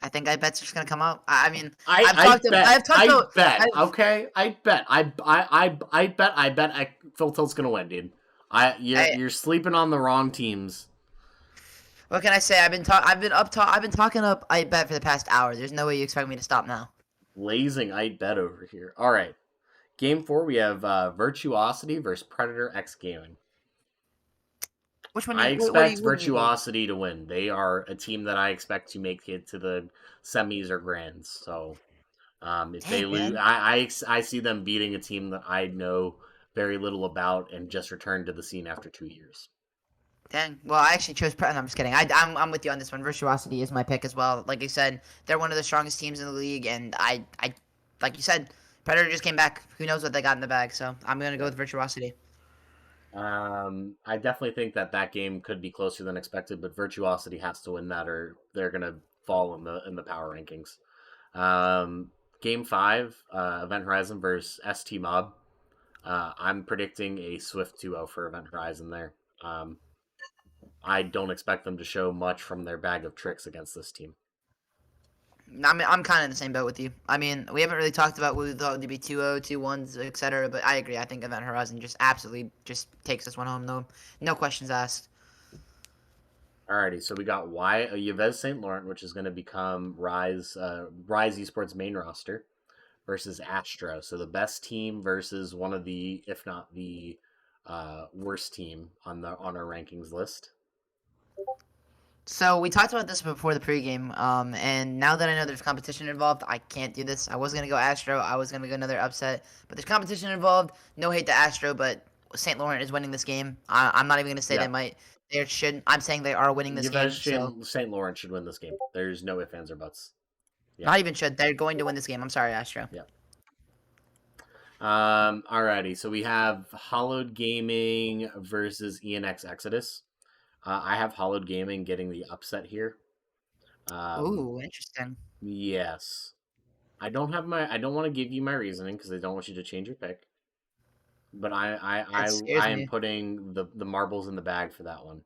I think I bet's just gonna come out. I mean, I bet. I've talked I about. bet. Okay, I bet. I bet. Full Tilt's gonna win, dude. You're sleeping on the wrong teams. What can I say? I've been talking up I bet for the past hour. There's no way you expect me to stop now. Blazing I bet over here. All right. Game 4, we have Virtuosity versus Predator X Gaming. Which one? I What do expect you? What do you think? Virtuosity to win. They are a team that I expect to make it to the semis or grands. So if they Dang, lose, man. I see them beating a team that I know very little about and just returned to the scene after 2 years. Dang. Well, I actually chose. No, I'm just kidding. I'm with you on this one. Virtuosity is my pick as well. Like you said, they're one of the strongest teams in the league, and like you said, Predator just came back. Who knows what they got in the bag? So I'm gonna go Yeah. with Virtuosity. I definitely think that game could be closer than expected, but Virtuosity has to win that, or they're gonna fall in the power rankings. Game 5, Event Horizon versus ST Mob. I'm predicting a swift 2-0 for Event Horizon there. I don't expect them to show much from their bag of tricks against this team. I'm kind of in the same boat with you. I mean, we haven't really talked about what we thought would be 2-0, 2-1s, etc. But I agree. I think Event Horizon just absolutely just takes this one home. No questions asked. Alrighty, so we got Yves Saint Laurent, which is going to become Rise Esports main roster, versus Astra. So the best team versus one of the, if not the worst team on our rankings list. So we talked about this before the pregame, and now that I know there's competition involved, I can't do this. I was gonna go Astro. I was gonna go another upset, but there's competition involved. No hate to Astro, but St. Laurent is winning this game. I'm not even gonna say they Yeah, might. They should. I'm saying they are winning this game. Yves So Saint Laurent should win this game. There's no ifs, ands, or buts. Yeah, not even should. They're going to win this game. I'm sorry, Astro. yeah. Alrighty, so we have Hollowed Gaming versus ENX Exodus. I have Hollowed Gaming getting the upset here. Ooh, interesting. Yes. I don't want to give you my reasoning because I don't want you to change your pick. But That scares I am me. putting the marbles in the bag for that one.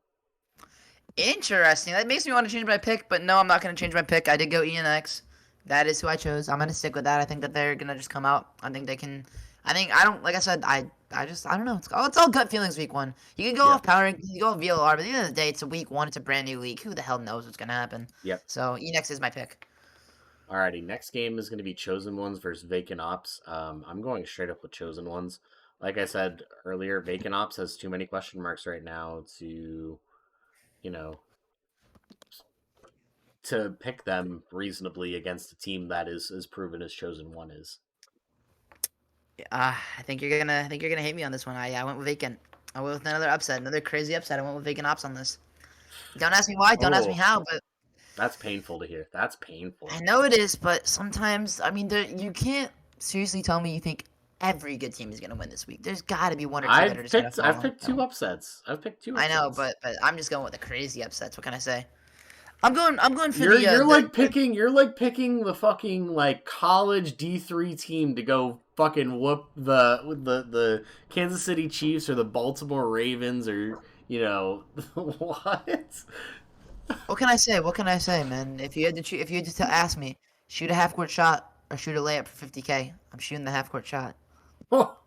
Interesting. That makes me want to change my pick, but no, I'm not going to change my pick. I did go ENX. That is who I chose. I'm going to stick with that. I think that they're going to just come out. I think they can. I don't, like I said, I don't know. It's all gut feelings week one. You can go Yeah. off power, you can go off VLR, but at the end of the day, it's a week one. It's a brand new league. Who the hell knows what's going to happen? Yep. So ENX is my pick. Alrighty, next game is going to be Chosen Ones versus Vacant Ops. I'm going straight up with Chosen Ones. Like I said earlier, Vacant Ops has too many question marks right now to, you know, to pick them reasonably against a team that is as proven as Chosen One is. I think you're gonna hate me on this one. I went with Vacant. I went with another upset, another crazy upset. I went with Vacant Ops on this. Don't ask me why. Don't ask me Oh, how. But that's painful to hear. That's painful. I know it is, but sometimes, I mean, you can't seriously tell me you think every good team is going to win this week. There's got to be one or two that are just going to fall I've on picked their two own. upsets. I've picked two I know, upsets. but I'm just going with the crazy upsets. What can I say? I'm going for You're like picking the fucking like college D3 team to go fucking whoop the Kansas City Chiefs or the Baltimore Ravens or what? What can I say? What can I say, man? If you had to ask me, shoot a half court shot or shoot a layup for 50K, I'm shooting the half court shot. All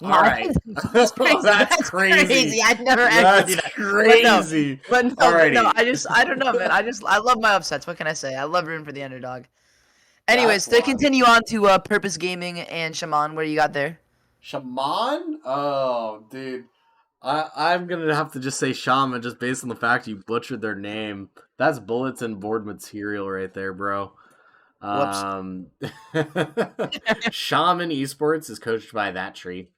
No, right. that's crazy. That's That's crazy. crazy. I'd never actually That's do that. crazy. But no. Alrighty. I don't know, man. I love my upsets. What can I say? I love rooting for the underdog. That's Anyways, to wild. continue on to Purpose Gaming and Shaman, what do you got there? Shaman? Oh, dude. I'm gonna have to just say Shaman just based on the fact you butchered their name. That's bulletin board material right there, bro. Whoops. Um, Shaman Esports is coached by that tree.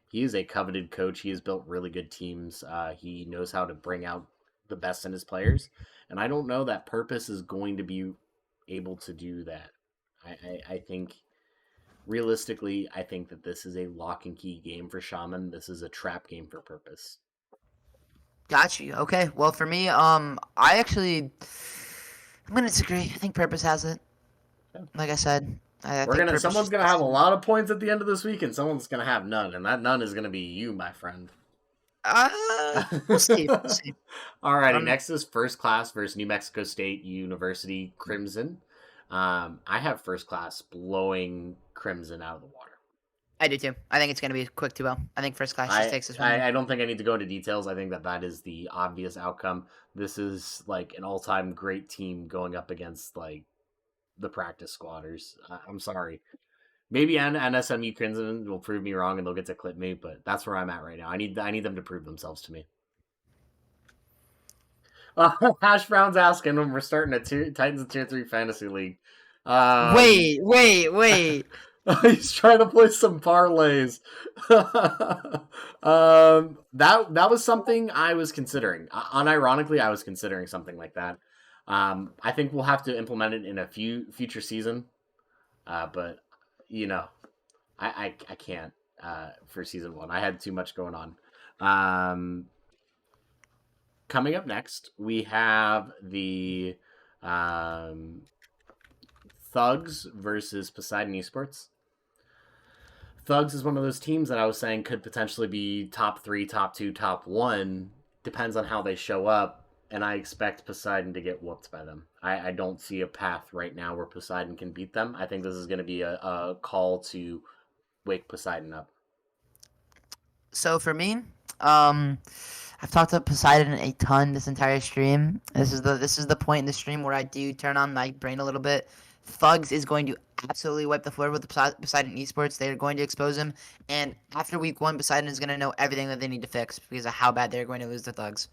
He is a coveted coach. He has built really good teams. He knows how to bring out the best in his players, and I don't know that Purpose is going to be able to do that. I think realistically, I think that this is a lock and key game for Shaman. This is a trap game for Purpose. Got you. Okay. Well, for me, I'm gonna disagree. I think Purpose has it. Like I said, I think Purpose. Someone's gonna have a lot of points at the end of this week, and someone's gonna have none, and that none is gonna be you, my friend. We'll see. We'll see. Alrighty, next is First Class versus New Mexico State University Crimson. I have First Class blowing Crimson out of the water. I do too. I think it's gonna be a quick 2-0. I think First Class just takes this one. I don't think I need to go into details. I think that is the obvious outcome. This is like an all-time great team going up against like the practice squatters. I'm sorry. Maybe NSMU Crimson will prove me wrong and they'll get to clip me, but that's where I'm at right now. I need them to prove themselves to me. Hash Brown's asking when we're starting a Titans of Tier 3 Fantasy League. Wait. He's trying to play some parlays. That was something I was considering. Unironically, I was considering something like that. I think we'll have to implement it in a future season. But I can't for season 1. I had too much going on. Coming up next, we have the Thugs versus Poseidon Esports. Thugs is one of those teams that I was saying could potentially be top 3, top 2, top 1. Depends on how they show up, and I expect Poseidon to get whooped by them. I don't see a path right now where Poseidon can beat them. I think this is going to be a call to wake Poseidon up. So for me, I've talked about Poseidon a ton this entire stream. This is the point in the stream where I do turn on my brain a little bit. Thugs is going to absolutely wipe the floor with the Poseidon Esports. They are going to expose him, and after week 1, Poseidon is going to know everything that they need to fix because of how bad they're going to lose to Thugs.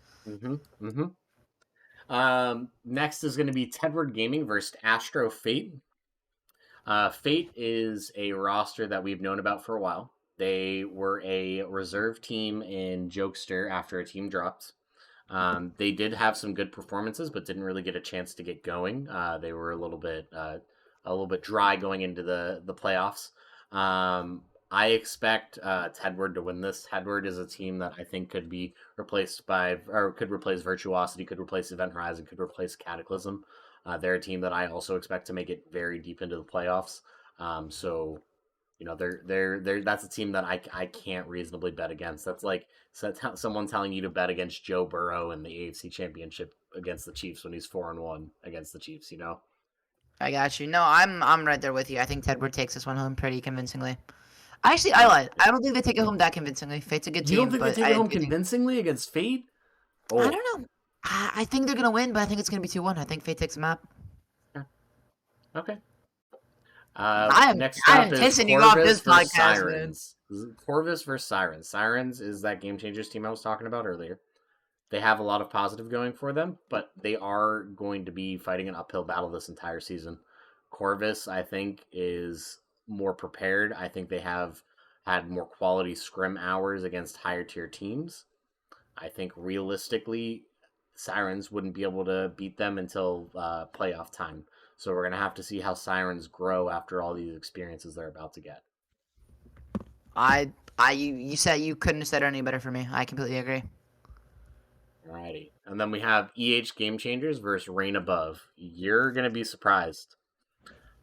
Next is going to be Tedward Gaming versus Astro Fate. Fate is a roster that we've known about for a while. They were a reserve team in Jokester after a team dropped. They did have some good performances, but didn't really get a chance to get going. They were a little bit dry going into the playoffs. I expect Tedward to win this. Tedward is a team that I think could be replaced could replace Virtuosity, could replace Event Horizon, could replace Cataclysm. They're a team that I also expect to make it very deep into the playoffs. So that's a team that I can't reasonably bet against. That's like someone telling you to bet against Joe Burrow in the AFC Championship against the Chiefs when he's 4-1 against the Chiefs. I got you. No, I'm right there with you. I think Tedward takes this one home pretty convincingly. Actually, I lied. I don't think they take it home that convincingly. Fate's a good team. You don't think they take it home convincingly against Fate? Oh. I don't know. I think they're gonna win, but I think it's gonna be 2-1. I think Fate takes them out. Okay. Next up is Corvus versus Sirens. Corvus versus Sirens. Sirens is that Game Changers team I was talking about earlier. They have a lot of positive going for them, but they are going to be fighting an uphill battle this entire season. Corvus, I think, is more prepared. I think they have had more quality scrim hours against higher tier teams. I think realistically, Sirens wouldn't be able to beat them until playoff time. So we're going to have to see how Sirens grow after all these experiences they're about to get. You said you couldn't have said it any better for me. I completely agree. Alrighty. And then we have EH Game Changers versus Reign Above. You're going to be surprised.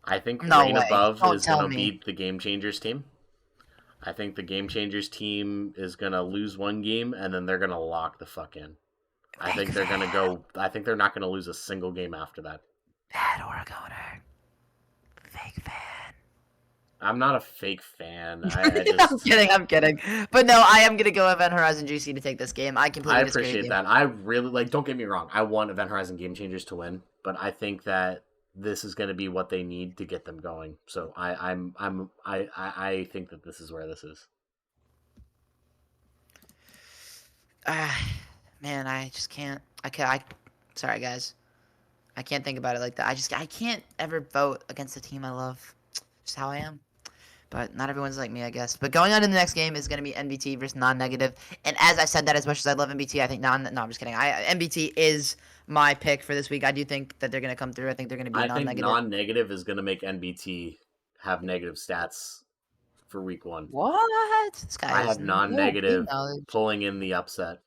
I think Reign Above is going to beat the Game Changers team. I think the Game Changers team is going to lose one game, and then they're going to lock the fuck in. I think they're not going to lose a single game after that. Bad Oregoner. Fake fan. I'm not a fake fan. I'm kidding. But no, I am going to go Event Horizon GC to take this game. I appreciate that. I really, don't get me wrong. I want Event Horizon Game Changers to win, but I think that this is going to be what they need to get them going. So I think that this is where this is. Man, I just can't. Sorry, guys. I can't think about it like that. I can't ever vote against the team I love. Just how I am. But not everyone's like me, I guess. But going on to the next game is going to be NBT versus non-negative. And as I said that, as much as I love NBT, I think no, I'm just kidding. NBT is my pick for this week. I do think that they're going to come through. I think they're going to be non-negative. I think non-negative is going to make NBT have negative stats for week 1. What? I have non-negative pulling in the upset.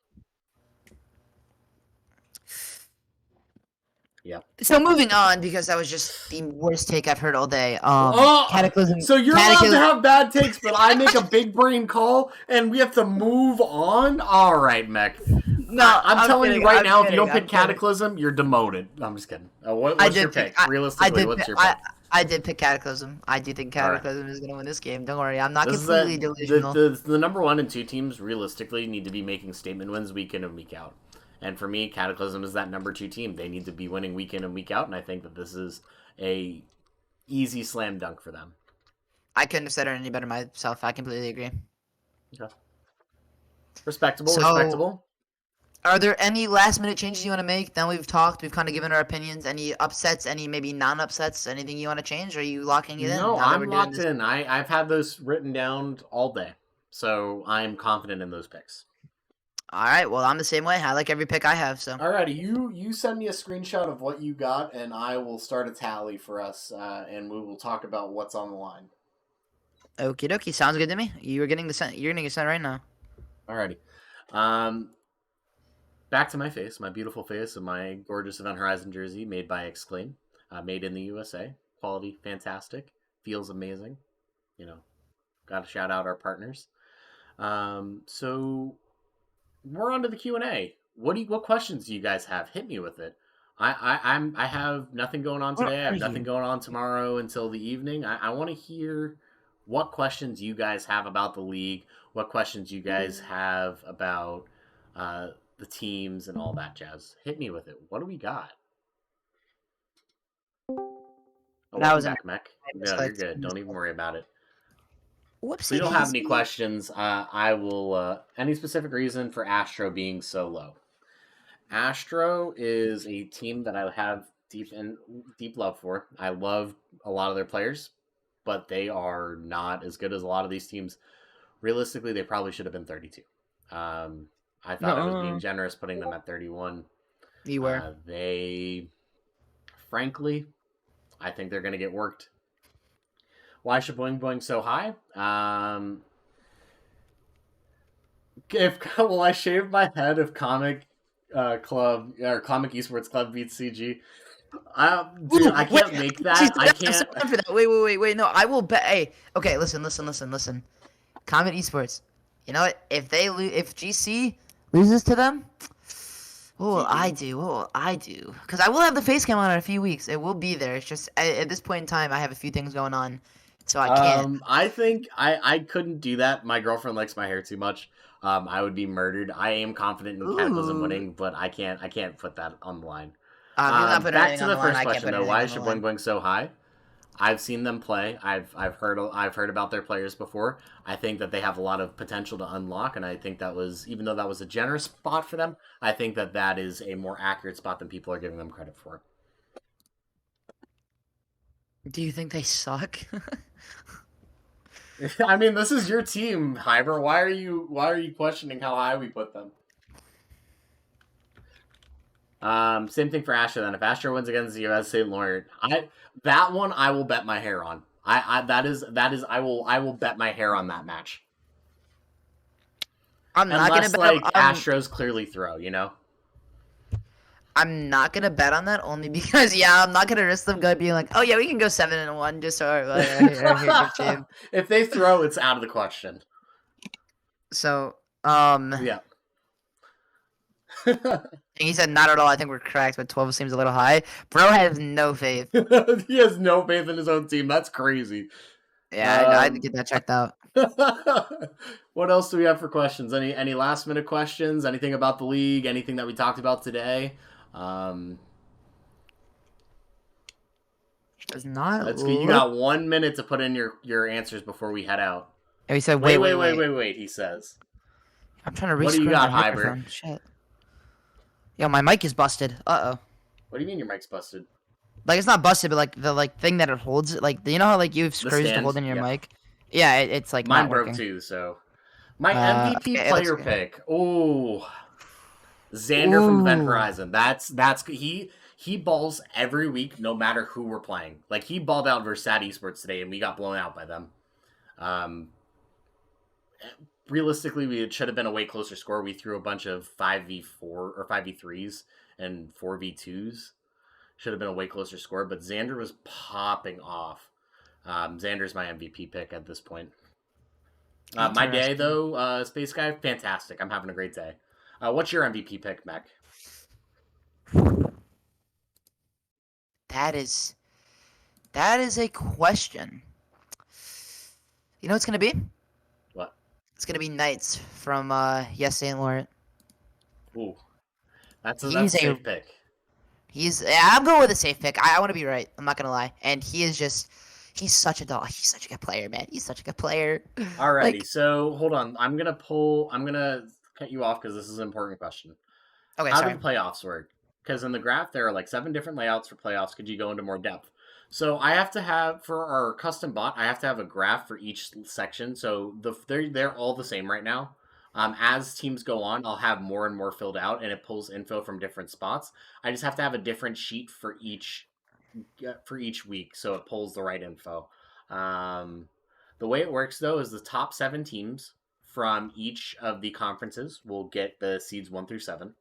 Yep. So moving on, because that was just the worst take I've heard all day. Cataclysm. So you're allowed to have bad takes, but I make a big brain call, and we have to move on? All right, Mech. No, I'm telling you right now, if you don't pick Cataclysm, you're demoted. I'm just kidding. What's your pick? Realistically, what's your pick? I did pick Cataclysm. I do think Cataclysm is going to win this game. Don't worry. I'm not completely delusional. The number 1 and 2 teams, realistically, need to be making statement wins week in and week out. And for me, Cataclysm is that number 2 team. They need to be winning week in and week out, and I think that this is a easy slam dunk for them. I couldn't have said it any better myself. I completely agree. Okay. Respectable, So, respectable. are there any last minute changes you want to make? Now we've talked, we've kind of given our opinions. Any upsets, any maybe non upsets, anything you want to change? Or are you locking it in No, now that we're I'm doing locked this? in. I've had those written down all day, so I'm confident in those picks. All right, well, I'm the same way. I like every pick I have, so. Alrighty, you send me a screenshot of what you got, and I will start a tally for us, and we will talk about what's on the line. Okie dokie, sounds good to me. You're getting a sent right now. Alrighty. Back to my face, my beautiful face, and my gorgeous Event Horizon jersey made by Exclaim, made in the USA. Quality, fantastic. Feels amazing. Got to shout out our partners. So we're on to the Q&A. What questions do you guys have? Hit me with it. I have nothing going on today. I have nothing going on tomorrow until the evening. I want to hear what questions you guys have about the league, what questions you guys have about the teams and all that jazz. Hit me with it. What do we got? Welcome back, Mech. No, you're good. Don't even worry about it. Whoopsie. So you don't have any questions. I will. Any specific reason for Astro being so low? Astro is a team that I have deep love for. I love a lot of their players, but they are not as good as a lot of these teams. Realistically, they probably should have been 32. I thought I was being generous putting them at 31. You were. Frankly, I think they're going to get worked. Why should Boing Boing so high? Will I shave my head if Comic Club or Comic Esports Club beats CG? Dude, I can't make that. I can't. I'm so for that. Wait. No, I will bet. Hey, okay, listen. Comet Esports. You know what? If GC loses to them, what will I do? Because I will have the face cam on in a few weeks. It will be there. It's just at this point in time, I have a few things going on, so I can't. I think I couldn't do that. My girlfriend likes my hair too much. I would be murdered. I am confident in Cataclysm winning, but I can't put that on the line. Back to the first question though. Why is Boing Boing so high? I've seen them play. I've heard about their players before. I think that they have a lot of potential to unlock, and I think that was, even though that was a generous spot for them, I think that is a more accurate spot than people are giving them credit for. Do you think they suck? I mean, this is your team, Hyber. Why are you questioning how high we put them? Same thing for Astro then. If Astro wins against the US St. Laurent, that one I will bet my hair on. I will bet my hair on that match. Unless Astros clearly throw, I'm not gonna bet on that only because I'm not gonna risk them being like, oh yeah, we can go 7-1 just so our team. If they throw, it's out of the question. So yeah. And he said, not at all. I think we're correct, but 12 seems a little high. Bro has no faith. He has no faith in his own team. That's crazy. Yeah, I had to get that checked out. What else do we have for questions? Any last minute questions? Anything about the league? Anything that we talked about today? It's not. That's good. You got 1 minute to put in your answers before we head out. Oh, he said, wait. He says. I'm trying to What do you got, Hyber? Shit. Yo, my mic is busted. Uh-oh. What do you mean your mic's busted? Like, it's not busted, but like the thing that it holds it, you know how you have screws to hold in your mic? Yeah, it's like mine not broke working. Too. So my MVP player pick. Oh, Xander from Event Horizon. That's he balls every week, no matter who we're playing. Like, he balled out versus Sad Esports today, and we got blown out by them. Realistically, it should have been a way closer score. We threw a bunch of 5v4 or 5v3s and 4v2s. Should have been a way closer score, but Xander was popping off. Xander's my MVP pick at this point. My day, though, Space Guy, fantastic. I'm having a great day. What's your MVP pick, Mech? That is a question. You know what it's going to be? What? It's going to be Knights from Yes St. Laurent. Ooh. That's a safe pick. I'm going with a safe pick. I want to be right. I'm not going to lie. And he's He's such a dog. He's such a good player, man. He's such a good player. Alrighty, Like, so hold on. I'm gonna cut you off because this is an important question. okay, How do the sorry. playoffs work? Because in the graph there are like 7 different layouts for playoffs. Could you go into more depth? So I have to have for our custom bot, I have to have a graph for each section. So they're all the same right now. As teams go on, I'll have more and more filled out, and it pulls info from different spots. I just have to have a different sheet for each week, so it pulls the right info. Um, the way it works though is the top 7 teams from each of the conferences will get the seeds 1 through 7.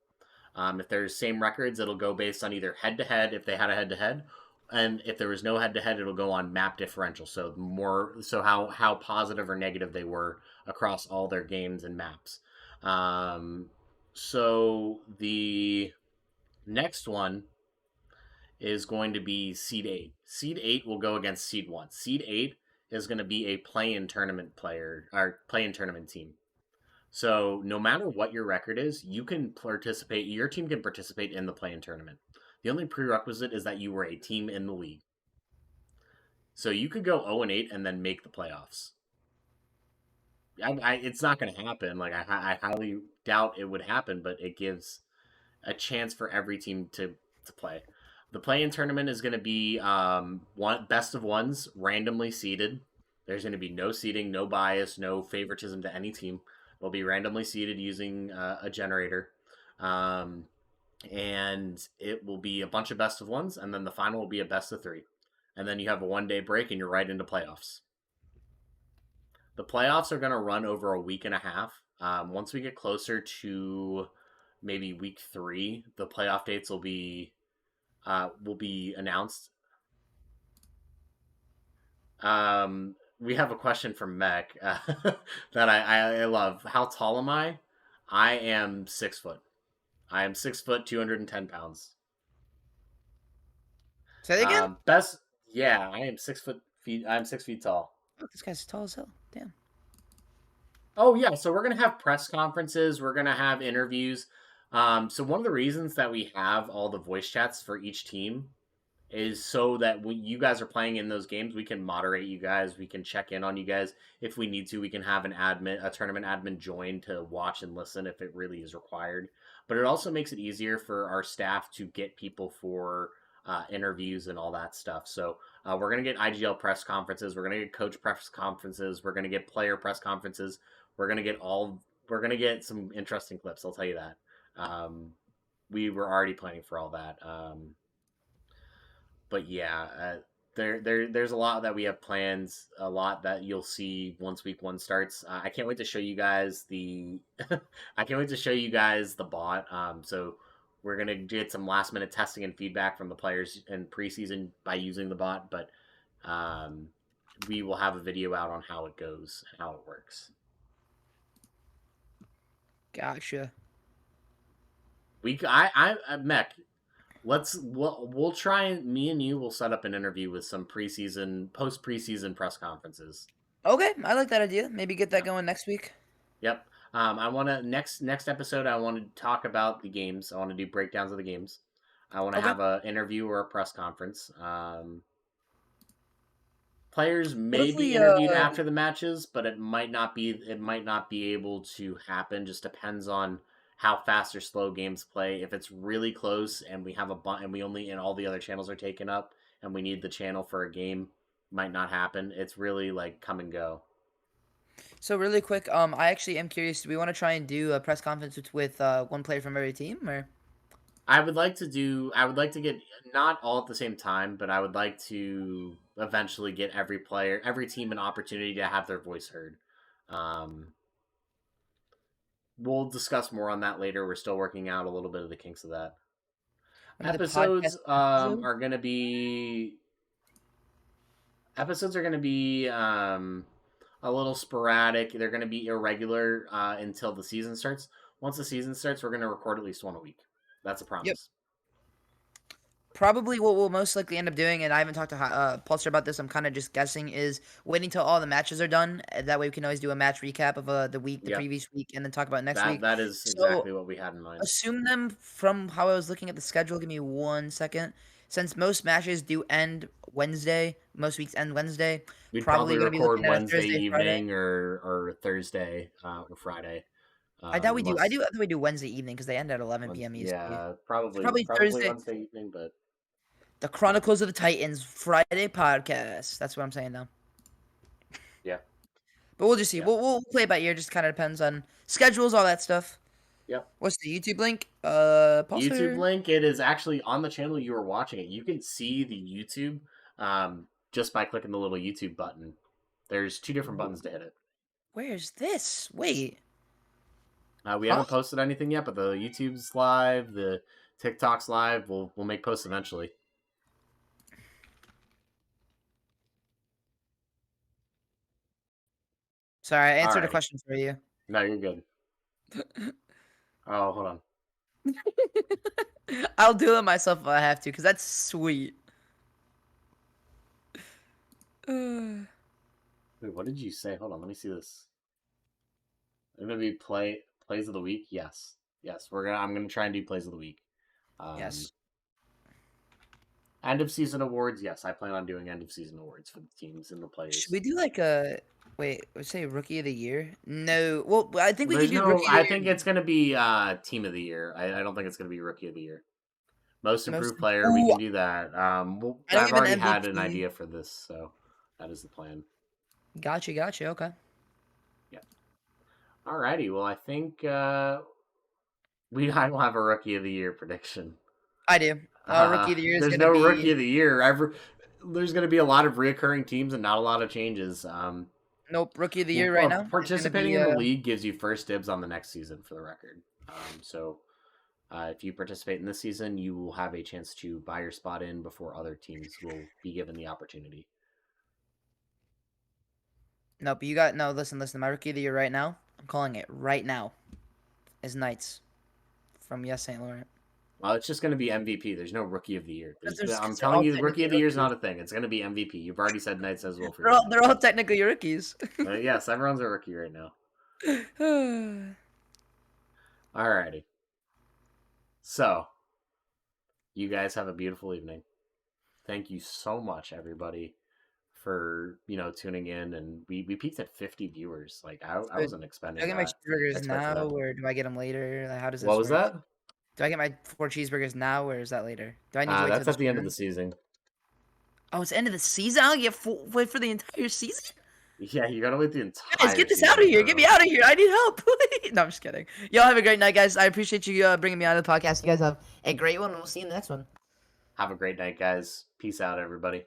If there's same records, it'll go based on either head to head if they had a head to head, and if there was no head to head, it'll go on map differential. So how positive or negative they were across all their games and maps. So the next one is going to be seed 8. Seed 8 will go against seed 1. Seed 8 is going to be a play-in tournament player or play-in tournament team. So no matter what your record is, you can participate. Your team can participate in the play-in tournament. The only prerequisite is that you were a team in the league. So you could go 0-8 and then make the playoffs. It's not going to happen. Like I highly doubt it would happen, but it gives a chance for every team to play. The play-in tournament is going to be one best of ones, randomly seeded. There's going to be no seeding, no bias, no favoritism to any team. They'll be randomly seeded using a generator, and it will be a bunch of best of ones, and then the final will be a best of 3, and then you have a 1 day break, and you're right into playoffs. The playoffs are going to run over a week and a half. Once we get closer to maybe week 3, the playoff dates will be announced. We have a question from Mech that I love. How tall am I? I am 6 foot. I am 6 foot, 210 pounds. Say that again? Best, yeah, I am 6 feet. I'm 6 feet tall. Oh, this guy's tall as hell. Damn. Oh yeah, so we're gonna have press conferences. We're gonna have interviews. So one of the reasons that we have all the voice chats for each team is so that when you guys are playing in those games, we can moderate you guys. We can check in on you guys if we need to. We can have a tournament admin join to watch and listen if it really is required. But it also makes it easier for our staff to get people for interviews and all that stuff. So we're gonna get IGL press conferences. We're gonna get coach press conferences. We're gonna get player press conferences. We're gonna get all. We're gonna get some interesting clips. I'll tell you that. We were already planning for all that. But yeah, there's a lot that we have plans, a lot that you'll see once week 1 starts. I can't wait to show you guys the I can't wait to show you guys the bot. So we're gonna get some last minute testing and feedback from the players in preseason by using the bot, but we will have a video out on how it goes and how it works. Gotcha. Mech, we'll try. Me and you will set up an interview with some post preseason press conferences. Okay, I like that idea. Maybe get that Yep. going next week. Yep. I want to next episode. I want to talk about the games. I want to do breakdowns of the games. I want to Okay. have an interview or a press conference. Players What may if be we interviewed after the matches, but it might not be. It might not be able to happen. Just depends on how fast or slow games play. If it's really close and we have and all the other channels are taken up and we need the channel for a game, might not happen. It's really like come and go. So really quick, I actually am curious. Do we want to try and do a press conference with one player from every team, or? I would like to get not all at the same time, but I would like to eventually get every team an opportunity to have their voice heard. We'll discuss more on that later. We're still working out a little bit of the kinks of that. Remember the podcast episode? Are going to be a little sporadic. They're going to be irregular until the season starts. Once the season starts, we're going to record at least one a week. That's a promise. Yep. Probably what we'll most likely end up doing, and I haven't talked to Pulser about this. I'm kind of just guessing, is waiting till all the matches are done. That way, we can always do a match recap of the Yep. previous week, and then talk about next week. That is So exactly what we had in mind. assume them from how I was looking at the schedule. Give me 1 second. since most matches do end Wednesday, most weeks end Wednesday, We'd probably probably going to be record looking at a Wednesday Thursday, Friday. evening or Thursday or Friday. I doubt we do. I Unless do. I think we do Wednesday evening because they end at 11 p.m. EST. yeah, So probably probably Thursday. Wednesday evening, but The Chronicles of the Titans Friday podcast. That's what I'm saying now. yeah, But we'll just see. yeah, We'll play it by ear. Just kind of depends on schedules, all that stuff. yep. What's the YouTube link? YouTube Pulsar. link. It is actually on the channel you are watching it. You can see the YouTube just by clicking the little YouTube button. There's 2 different buttons to hit it. Where's this? Wait. We Huh? haven't posted anything yet, but the YouTube's live, the TikTok's live. We'll make posts eventually. Sorry, I answered a Alrighty. question for you. No, you're good. Oh, hold on. I'll do it myself if I have to, because that's sweet. Wait, what did you say? Hold on, let me see this. They're gonna be plays of the week. Yes, I'm gonna try and do plays of the week. Yes. End of season awards. Yes, I plan on doing end of season awards for the teams and the players. Should we do like a wait? Let's say Rookie of the Year. No. Well, I think we There's could do no. Rookie of I the think Year. it's gonna be team of the year. I don't think it's gonna be rookie of the year. Most Most. improved player. We Ooh, can do that. I know I've we have already an had an MVP. idea for this, so that is the plan. Gotcha. Okay. Yeah. Alrighty. Well, I think I will have a rookie of the year prediction. I do. Rookie of the Year is There's gonna no be. rookie of the year. There's going to be a lot of reoccurring teams and not a lot of changes. Nope. Rookie of the Year right now. Participating in the league gives you first dibs on the next season, for the record. So if you participate in this season, you will have a chance to buy your spot in before other teams will be given the opportunity. No, but you got no. Listen. My Rookie of the Year right now. I'm calling it right now. Is Knights from Yes Saint Laurent. Well, it's just going to be MVP. There's no rookie of the year. I'm They're telling all you, the rookie technically of the year is rookies. not a thing. It's going to be MVP. You've already said Knights as well for They're all technically rookies. yes, everyone's a rookie right now. Alrighty. So, you guys have a beautiful evening. Thank you so much, everybody, for tuning in. And we peaked at 50 viewers. Like I wasn't expecting Do I get my that. cheeseburgers now, or do I get them later? Like, how does this What was work? that? Do I get my 4 cheeseburgers now, or is that later? Do I need to wait till That's the at the end of stream? the season. Oh, it's the end of the season. I'll get wait for the entire season. Yeah, you gotta wait the entire. Guys, get this season, out of here! bro. Get me out of here! I need help. No, I'm just kidding. Y'all have a great night, guys. I appreciate you bringing me on to the podcast. You guys have a great one, and we'll see you in the next one. Have a great night, guys. Peace out, everybody.